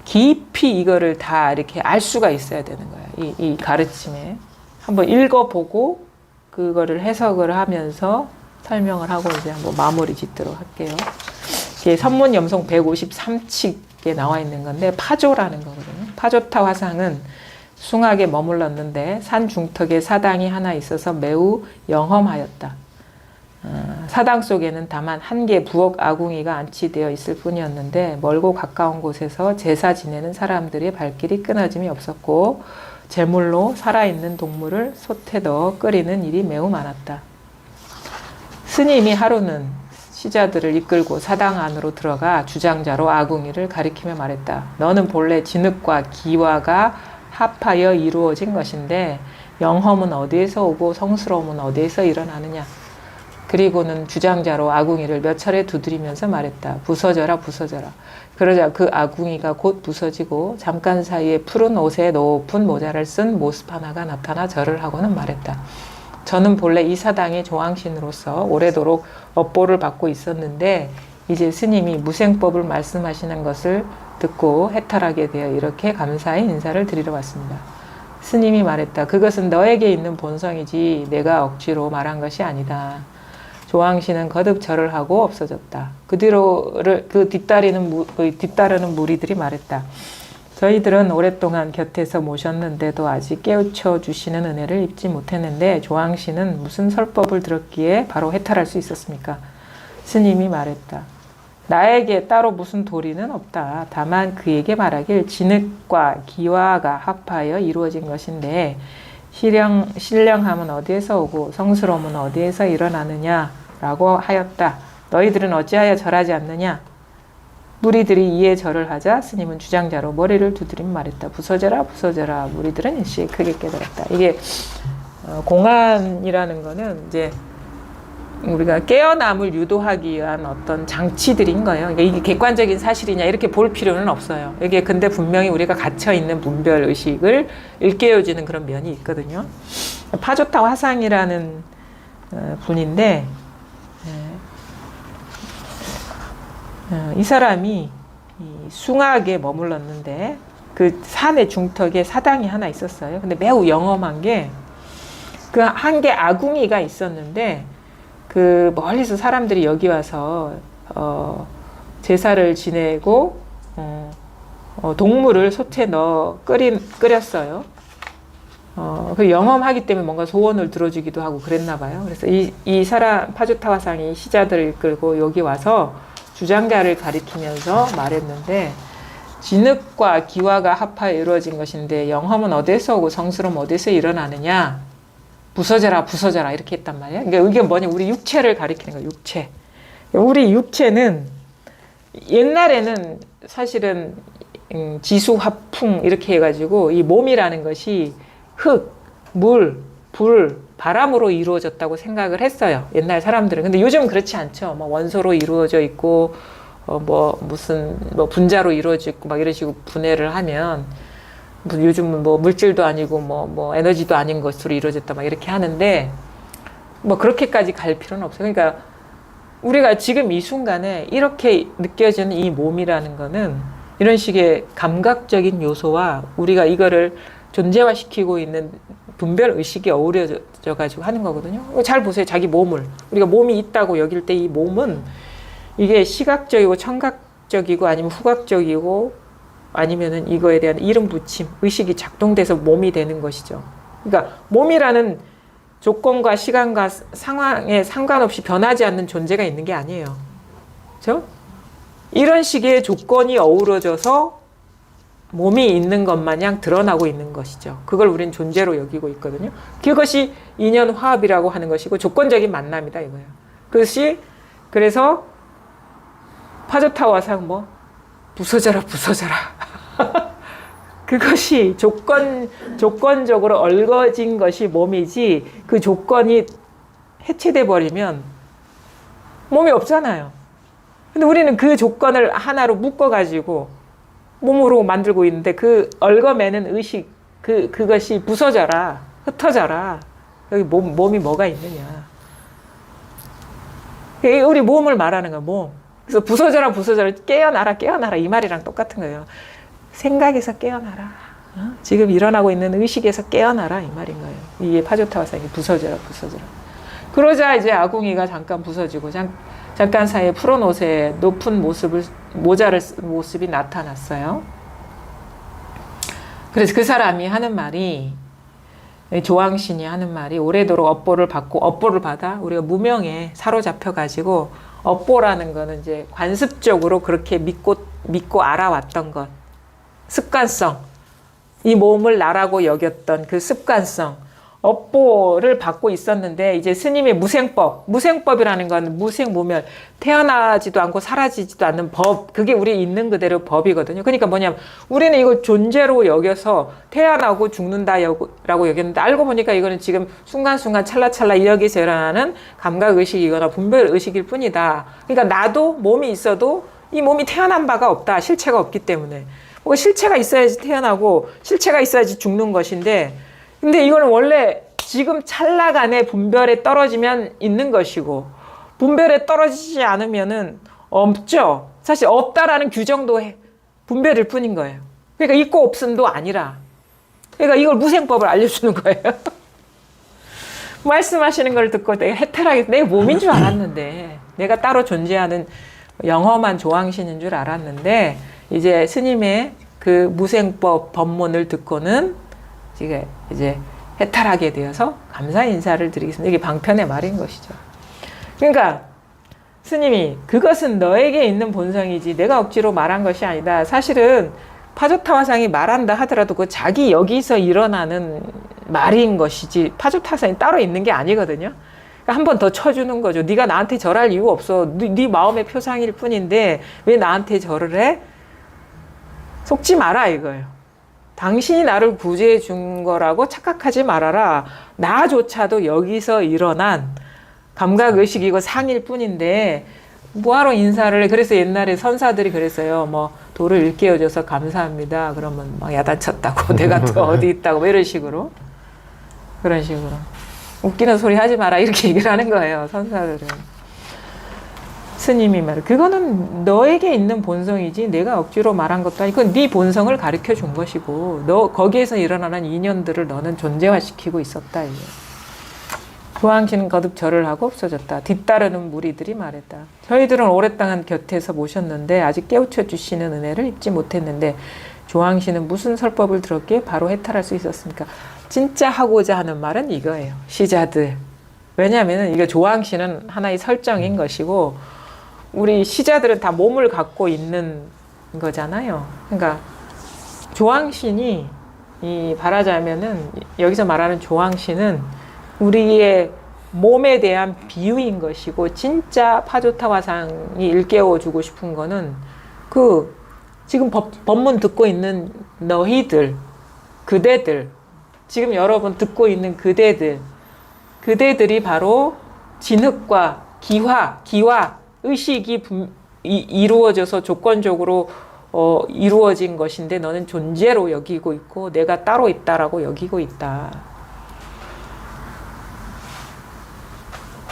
깊이 이거를 다 이렇게 알 수가 있어야 되는 거예요. 이 가르침에 한번 읽어보고 그거를 해석을 하면서 설명을 하고 이제 한번 마무리 짓도록 할게요. 이게 선문 염송 153칙에 나와 있는 건데 파조라는 거거든요. 파조타 화상은 숭악에 머물렀는데 산 중턱에 사당이 하나 있어서 매우 영험하였다. 사당 속에는 다만 한 개 부엌 아궁이가 안치되어 있을 뿐이었는데 멀고 가까운 곳에서 제사 지내는 사람들의 발길이 끊어짐이 없었고 제물로 살아있는 동물을 솥에 넣어 끓이는 일이 매우 많았다. 스님이 하루는 시자들을 이끌고 사당 안으로 들어가 주장자로 아궁이를 가리키며 말했다. 너는 본래 진흙과 기와가 합하여 이루어진 것인데 영험은 어디에서 오고 성스러움은 어디에서 일어나느냐. 그리고는 주장자로 아궁이를 몇 차례 두드리면서 말했다. 부서져라 부서져라. 그러자 그 아궁이가 곧 부서지고 잠깐 사이에 푸른 옷에 높은 모자를 쓴 모습 하나가 나타나 절을 하고는 말했다. 저는 본래 이 사당의 조항신으로서 오래도록 업보를 받고 있었는데 이제 스님이 무생법을 말씀하시는 것을 듣고 해탈하게 되어 이렇게 감사의 인사를 드리러 왔습니다. 스님이 말했다. 그것은 너에게 있는 본성이지 내가 억지로 말한 것이 아니다. 조항신은 거듭 절을 하고 없어졌다. 그 뒤따르는 무리들이 말했다. 저희들은 오랫동안 곁에서 모셨는데도 아직 깨우쳐 주시는 은혜를 입지 못했는데 조항신은 무슨 설법을 들었기에 바로 해탈할 수 있었습니까? 스님이 말했다. 나에게 따로 무슨 도리는 없다. 다만 그에게 말하길 진흙과 기와가 합하여 이루어진 것인데 신령함은 어디에서 오고 성스러움은 어디에서 일어나느냐라고 하였다. 너희들은 어찌하여 절하지 않느냐? 무리들이 이에 절을 하자 스님은 주장자로 머리를 두드리며 말했다. 부서져라 부서져라. 무리들은 일시에 크게 깨달았다. 이게 공안이라는 거는 이제 우리가 깨어남을 유도하기 위한 어떤 장치들인 거예요. 그러니까 이게 객관적인 사실이냐 이렇게 볼 필요는 없어요. 이게 근데 분명히 우리가 갇혀 있는 분별 의식을 일깨워주는 그런 면이 있거든요. 파조타 화상이라는 분인데 이 사람이 숭악에 머물렀는데 그 산의 중턱에 사당이 하나 있었어요. 근데 매우 영험한 게 그 한 개 아궁이가 있었는데 그 멀리서 사람들이 여기 와서 제사를 지내고 동물을 솥에 넣어 끓였어요. 그 영험하기 때문에 뭔가 소원을 들어주기도 하고 그랬나 봐요. 그래서 이 사람 파주타 화상이 시자들을 이끌고 여기 와서 주장자를 가리키면서 말했는데 진흙과 기와가 합하여 이루어진 것인데 영험은 어디에서 오고 성스러움은 어디에서 일어나느냐. 부서져라 부서져라 이렇게 했단 말이에요. 그러니까 이게 뭐냐, 우리 육체를 가리키는 거예요. 육체. 우리 육체는 옛날에는 사실은 지수화풍 이렇게 해가지고 이 몸이라는 것이 흙, 물, 불, 바람으로 이루어졌다고 생각을 했어요. 옛날 사람들은. 근데 요즘은 그렇지 않죠. 뭐 원소로 이루어져 있고 무슨 분자로 이루어져 있고 막 이런 식으로 분해를 하면 요즘은 뭐 물질도 아니고 뭐 에너지도 아닌 것으로 이루어졌다 막 이렇게 하는데 뭐 그렇게까지 갈 필요는 없어요. 그러니까 우리가 지금 이 순간에 이렇게 느껴지는 이 몸이라는 거는 이런 식의 감각적인 요소와 우리가 이거를 존재화시키고 있는 분별 의식이 어우러져 가지고 하는 거거든요. 잘 보세요. 자기 몸을. 우리가 몸이 있다고 여길 때 이 몸은 이게 시각적이고 청각적이고 아니면 후각적이고 아니면은 이거에 대한 이름 붙임, 의식이 작동돼서 몸이 되는 것이죠. 그러니까 몸이라는 조건과 시간과 상황에 상관없이 변하지 않는 존재가 있는 게 아니에요. 그렇죠? 이런 식의 조건이 어우러져서 몸이 있는 것 마냥 드러나고 있는 것이죠. 그걸 우리는 존재로 여기고 있거든요. 그것이 인연화합이라고 하는 것이고 조건적인 만남이다 이거예요. 그것이 그래서 파조타와상 부서져라 부서져라 그것이 조건적으로 얽어진 것이 몸이지 그 조건이 해체돼 버리면 몸이 없잖아요. 근데 우리는 그 조건을 하나로 묶어가지고 몸으로 만들고 있는데 그 얽어매는 의식, 그것이 부서져라, 흩어져라. 여기 몸이 뭐가 있느냐. 우리 몸을 말하는 거야, 몸. 그래서 부서져라, 깨어나라 이 말이랑 똑같은 거예요. 생각에서 깨어나라. 지금 일어나고 있는 의식에서 깨어나라 이 말인 거예요. 이게 파조타와상이 부서져라. 그러자 이제 아궁이가 잠깐 부서지고 잠깐 사이에 푸른 옷에 높은 모자를 쓴 모습이 나타났어요. 그래서 그 사람이 하는 말이, 조왕신이 하는 말이, 오래도록 업보를 받아 우리가 무명에 사로잡혀가지고, 업보라는 거는 이제 관습적으로 그렇게 믿고 알아왔던 것, 습관성, 이 몸을 나라고 여겼던 그 습관성, 업보를 받고 있었는데, 이제 스님의 무생법이라는 건 무생무멸, 태어나지도 않고 사라지지도 않는 법, 그게 우리 있는 그대로 법이거든요. 그러니까 뭐냐면 우리는 이거 존재로 여겨서 태어나고 죽는다라고 여겼는데, 알고 보니까 이거는 지금 순간순간 찰나찰나 여기서 일어나는 감각의식이거나 분별의식일 뿐이다. 그러니까 나도 몸이 있어도 이 몸이 태어난 바가 없다. 실체가 없기 때문에. 뭐 실체가 있어야지 태어나고 실체가 있어야지 죽는 것인데, 근데 이거는 원래 지금 찰나간의 분별에 떨어지면 있는 것이고, 분별에 떨어지지 않으면은 없죠. 사실 없다라는 규정도 분별일 뿐인 거예요. 그러니까 있고 없음도 아니라. 그러니까 이걸 무생법을 알려주는 거예요. 말씀하시는 걸 듣고 내가 해탈하게, 내 몸인 줄 알았는데, 내가 따로 존재하는 영험한 조왕신인 줄 알았는데, 이제 스님의 그 무생법 법문을 듣고는 이제 해탈하게 되어서 감사 인사를 드리겠습니다. 이게 방편의 말인 것이죠. 그러니까 스님이 그것은 너에게 있는 본성이지 내가 억지로 말한 것이 아니다. 사실은 파조타와상이 말한다 하더라도 그 자기 여기서 일어나는 말인 것이지 파조타와상이 따로 있는 게 아니거든요. 그러니까 한 번 더 쳐주는 거죠. 네가 나한테 절할 이유 없어. 네 마음의 표상일 뿐인데 왜 나한테 절을 해? 속지 마라 이거예요. 당신이 나를 구제해 준 거라고 착각하지 말아라. 나조차도 여기서 일어난 감각의식이고 상일 뿐인데 뭐하러 인사를 해. 그래서 옛날에 선사들이 그랬어요. 뭐 도를 일깨워줘서 감사합니다. 그러면 막 야단쳤다고 내가 또 어디 있다고 이런 식으로. 그런 식으로. 웃기는 소리 하지 마라 이렇게 얘기를 하는 거예요. 선사들은. 스님이 말해, 그거는 너에게 있는 본성이지 내가 억지로 말한 것도 아니고 그건 네 본성을 가르쳐 준 것이고 너 거기에서 일어나는 인연들을 너는 존재화시키고 있었다. 조왕신은 거듭 절을 하고 없어졌다. 뒤따르는 무리들이 말했다. 저희들은 오랫동안 곁에서 모셨는데 아직 깨우쳐 주시는 은혜를 입지 못했는데 조왕신은 무슨 설법을 들었기에 바로 해탈할 수 있었습니까? 진짜 하고자 하는 말은 이거예요. 시자들. 왜냐하면 이게 조왕신은 하나의 설정인 것이고 우리 시자들은 다 몸을 갖고 있는 거잖아요. 그러니까 조왕신이 말하자면은 여기서 말하는 조왕신은 우리의 몸에 대한 비유인 것이고 진짜 파조타와상이 일깨워주고 싶은 거는 그 지금 법문 듣고 있는 너희들, 그대들, 지금 여러분 듣고 있는 그대들이 바로 진흙과 기와 의식이 이루어져서 조건적으로 이루어진 것인데 너는 존재로 여기고 있고 내가 따로 있다라고 여기고 있다.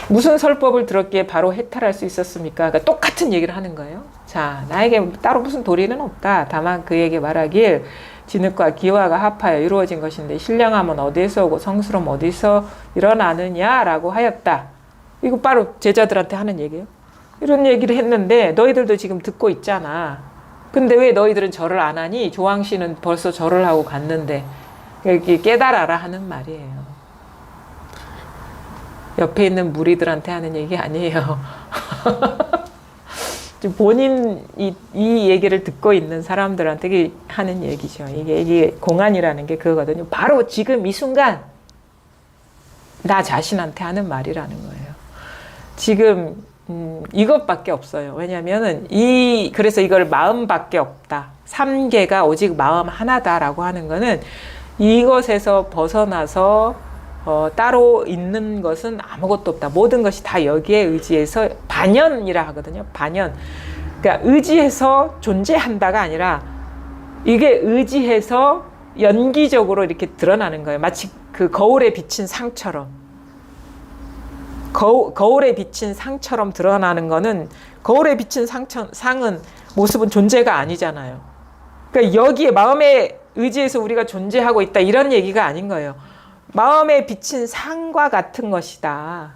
무슨 설법을 들었기에 바로 해탈할 수 있었습니까? 그러니까 똑같은 얘기를 하는 거예요. 자, 나에게 따로 무슨 도리는 없다. 다만 그에게 말하길 진흙과 기와가 합하여 이루어진 것인데 신령함은 어디에서 오고 성스러움 어디서 일어나느냐라고 하였다. 이거 바로 제자들한테 하는 얘기예요. 이런 얘기를 했는데 너희들도 지금 듣고 있잖아. 근데 왜 너희들은 절을 안 하니? 조왕신은 벌써 절을 하고 갔는데 여기 깨달아라 하는 말이에요. 옆에 있는 무리들한테 하는 얘기 아니에요. 본인 이 얘기를 듣고 있는 사람들한테 하는 얘기죠. 이게 공안이라는 게 그거거든요. 바로 지금 이 순간 나 자신한테 하는 말이라는 거예요. 지금 이것밖에 없어요. 왜냐면은 그래서 이걸 마음밖에 없다. 삼계가 오직 마음 하나다라고 하는 거는 이것에서 벗어나서 따로 있는 것은 아무것도 없다. 모든 것이 다 여기에 의지해서 반연이라 하거든요. 반연. 그러니까 의지해서 존재한다가 아니라 이게 의지해서 연기적으로 이렇게 드러나는 거예요. 마치 그 거울에 비친 상처럼. 거울에 비친 상처럼 드러나는 거는 거울에 비친 상은 모습은 존재가 아니잖아요. 그러니까 여기에 마음에 의지해서 우리가 존재하고 있다 이런 얘기가 아닌 거예요. 마음에 비친 상과 같은 것이다.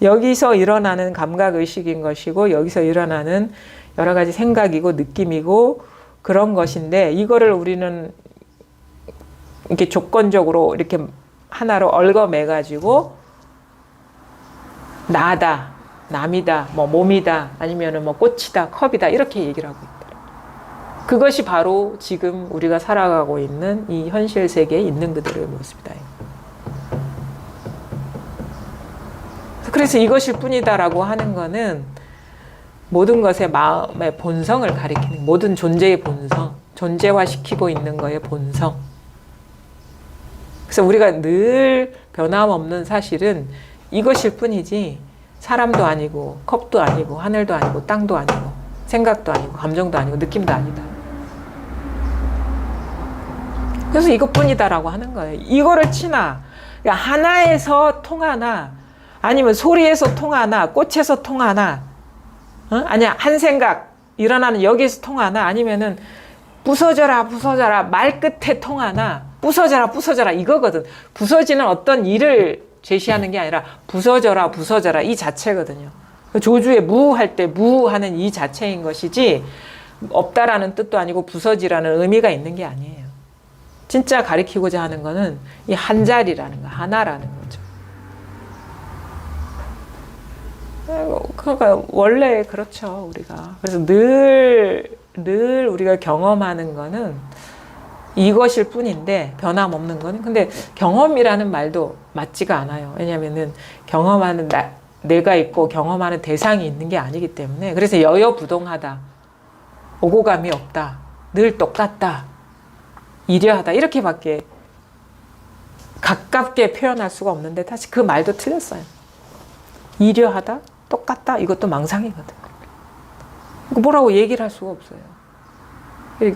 여기서 일어나는 감각의식인 것이고 여기서 일어나는 여러 가지 생각이고 느낌이고 그런 것인데 이거를 우리는 이렇게 조건적으로 이렇게 하나로 얽어매가지고 나다, 남이다, 뭐 몸이다, 아니면은 뭐 꽃이다, 컵이다 이렇게 얘기를 하고 있다. 그것이 바로 지금 우리가 살아가고 있는 이 현실 세계에 있는 그들의 모습이다. 그래서 이것일 뿐이다라고 하는 거는 모든 것의 마음의 본성을 가리키는 모든 존재의 본성, 존재화시키고 있는 거의 본성. 그래서 우리가 늘 변함없는 사실은 이것일 뿐이지 사람도 아니고 컵도 아니고 하늘도 아니고 땅도 아니고 생각도 아니고 감정도 아니고 느낌도 아니다. 그래서 이것뿐이다라고 하는 거예요. 이거를 치나 그러니까 하나에서 통하나 아니면 소리에서 통하나 꽃에서 통하나 아니야 한 생각 일어나는 여기에서 통하나 아니면은 부서져라 부서져라 말 끝에 통하나 부서져라 부서져라 이거거든. 부서지는 어떤 일을 제시하는 게 아니라 부서져라 부서져라 이 자체거든요. 조주에 무할 때 무하는 이 자체인 것이지 없다라는 뜻도 아니고 부서지라는 의미가 있는 게 아니에요. 진짜 가리키고자 하는 거는 이 한 자리라는 거, 하나라는 거죠. 그러니까 원래 그렇죠, 우리가. 그래서 늘 우리가 경험하는 거는 이것일 뿐인데 변함없는 거는. 근데 경험이라는 말도 맞지가 않아요. 왜냐하면은 경험하는 내가 있고 경험하는 대상이 있는 게 아니기 때문에. 그래서 여여부동하다, 오고 감이 없다, 늘 똑같다, 이려하다 이렇게밖에 가깝게 표현할 수가 없는데 사실 그 말도 틀렸어요. 이려하다, 똑같다 이것도 망상이거든. 뭐라고 얘기를 할 수가 없어요.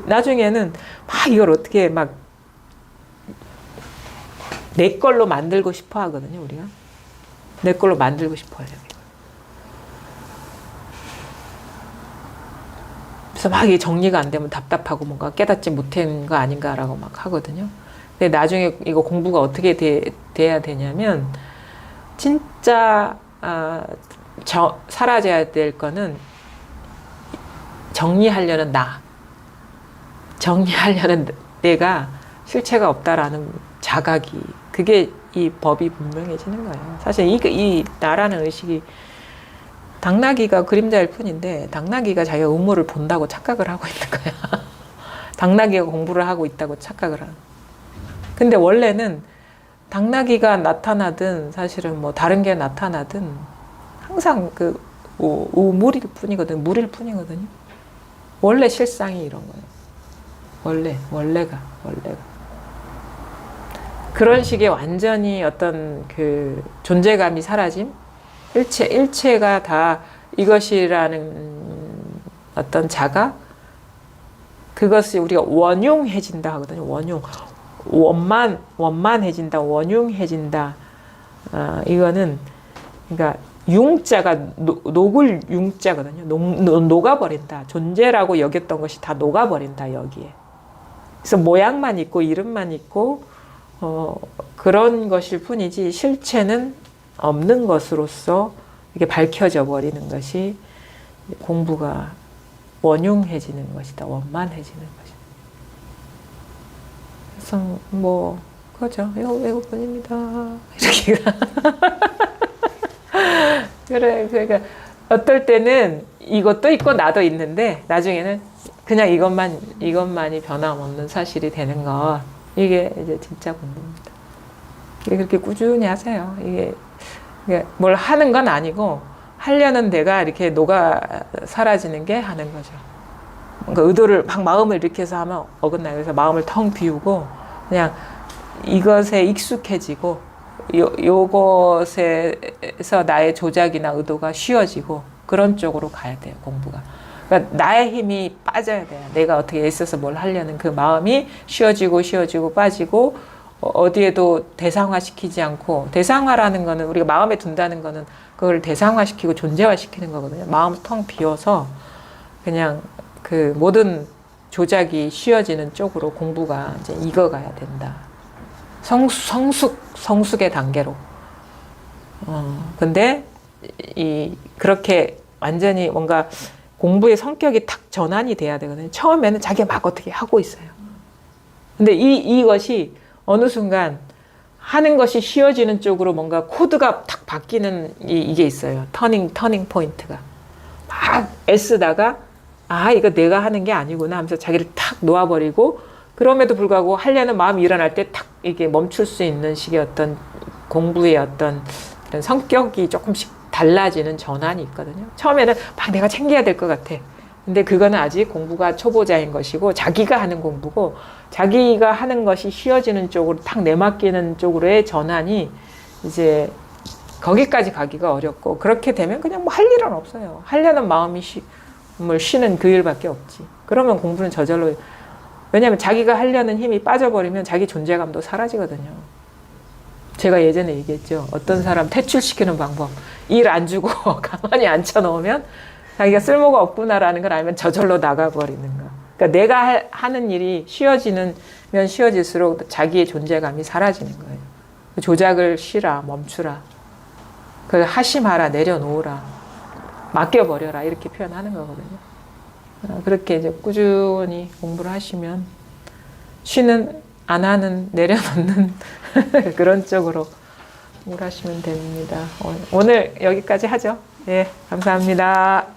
나중에는 막 이걸 어떻게 막 내 걸로 만들고 싶어 하거든요, 우리가. 내 걸로 만들고 싶어 해요. 그래서 막 이게 정리가 안 되면 답답하고 뭔가 깨닫지 못한 거 아닌가라고 막 하거든요. 근데 나중에 이거 공부가 어떻게 돼야 되냐면 진짜 사라져야 될 거는 정리하려는 정리하려는 내가 실체가 없다라는 자각이 그게 이 법이 분명해지는 거예요. 사실 이 나라는 의식이 당나귀가 그림자일 뿐인데 당나귀가 자기가 음모를 본다고 착각을 하고 있는 거야. 당나귀가 공부를 하고 있다고 착각을 하는. 근데 원래는 당나귀가 나타나든 사실은 뭐 다른 게 나타나든 항상 그 물일 뿐이거든. 물일 뿐이거든요. 원래 실상이 이런 거예요. 원래가. 그런 식의 완전히 어떤 그 존재감이 사라짐? 일체가 다 이것이라는 어떤 자각? 그것이 우리가 원흉해진다 하거든요. 원만해진다, 원흉해진다. 이거는, 그러니까, 융자가, 녹을 융자거든요. 녹아버린다. 존재라고 여겼던 것이 다 녹아버린다, 여기에. 그래서 모양만 있고, 이름만 있고, 그런 것일 뿐이지, 실체는 없는 것으로서 이게 밝혀져 버리는 것이 공부가 원흉해지는 것이다. 원만해지는 것이다. 그래서 뭐 그거죠. 이거뿐입니다. 이렇게 그래. 그러니까 어떨 때는 이것도 있고 나도 있는데 나중에는 그냥 이것만이 변함없는 사실이 되는 것. 이게 이제 진짜 공부입니다. 이게 그렇게 꾸준히 하세요. 이게 뭘 하는 건 아니고 하려는 데가 이렇게 녹아 사라지는 게 하는 거죠. 그러니까 의도를 막 마음을 이렇게 해서 하면 어긋나요. 그래서 마음을 텅 비우고 그냥 이것에 익숙해지고 요것에서 나의 조작이나 의도가 쉬워지고 그런 쪽으로 가야 돼요, 공부가. 그러니까 나의 힘이 빠져야 돼요. 내가 어떻게 애써서 뭘 하려는 그 마음이 쉬워지고 빠지고 어디에도 대상화시키지 않고, 대상화라는 거는 우리가 마음에 둔다는 거는 그걸 대상화시키고 존재화시키는 거거든요. 마음 텅 비워서 그냥 그 모든 조작이 쉬워지는 쪽으로 공부가 이제 익어가야 된다. 성숙의 단계로. 근데 그렇게 완전히 뭔가 공부의 성격이 탁 전환이 돼야 되거든요. 처음에는 자기가 막 어떻게 하고 있어요. 근데 이것이 어느 순간 하는 것이 쉬워지는 쪽으로 뭔가 코드가 탁 바뀌는 이게 있어요. 터닝 포인트가. 막 애쓰다가 이거 내가 하는 게 아니구나 하면서 자기를 탁 놓아버리고, 그럼에도 불구하고 하려는 마음이 일어날 때 탁 이게 멈출 수 있는 식의 어떤 공부의 어떤 이런 성격이 조금씩 달라지는 전환이 있거든요. 처음에는 막 내가 챙겨야 될 것 같아. 근데 그거는 아직 공부가 초보자인 것이고, 자기가 하는 공부고, 자기가 하는 것이 쉬워지는 쪽으로 탁 내맡기는 쪽으로의 전환이 이제 거기까지 가기가 어렵고, 그렇게 되면 그냥 뭐 할 일은 없어요. 하려는 마음이 쉬는 그 일밖에 없지. 그러면 공부는 저절로, 왜냐하면 자기가 하려는 힘이 빠져버리면 자기 존재감도 사라지거든요. 제가 예전에 얘기했죠. 어떤 사람 퇴출시키는 방법. 일 안 주고 가만히 앉혀놓으면 자기가 쓸모가 없구나라는 걸 알면 저절로 나가버리는 거. 그러니까 내가 하는 일이 쉬워지면 쉬워질수록 자기의 존재감이 사라지는 거예요. 그 조작을 쉬라, 멈추라. 그 하심하라, 내려놓으라. 맡겨버려라. 이렇게 표현하는 거거든요. 그렇게 이제 꾸준히 공부를 하시면 쉬는, 안 하는, 내려놓는 그런 쪽으로 공부를 하시면 됩니다. 오늘 여기까지 하죠. 예, 감사합니다.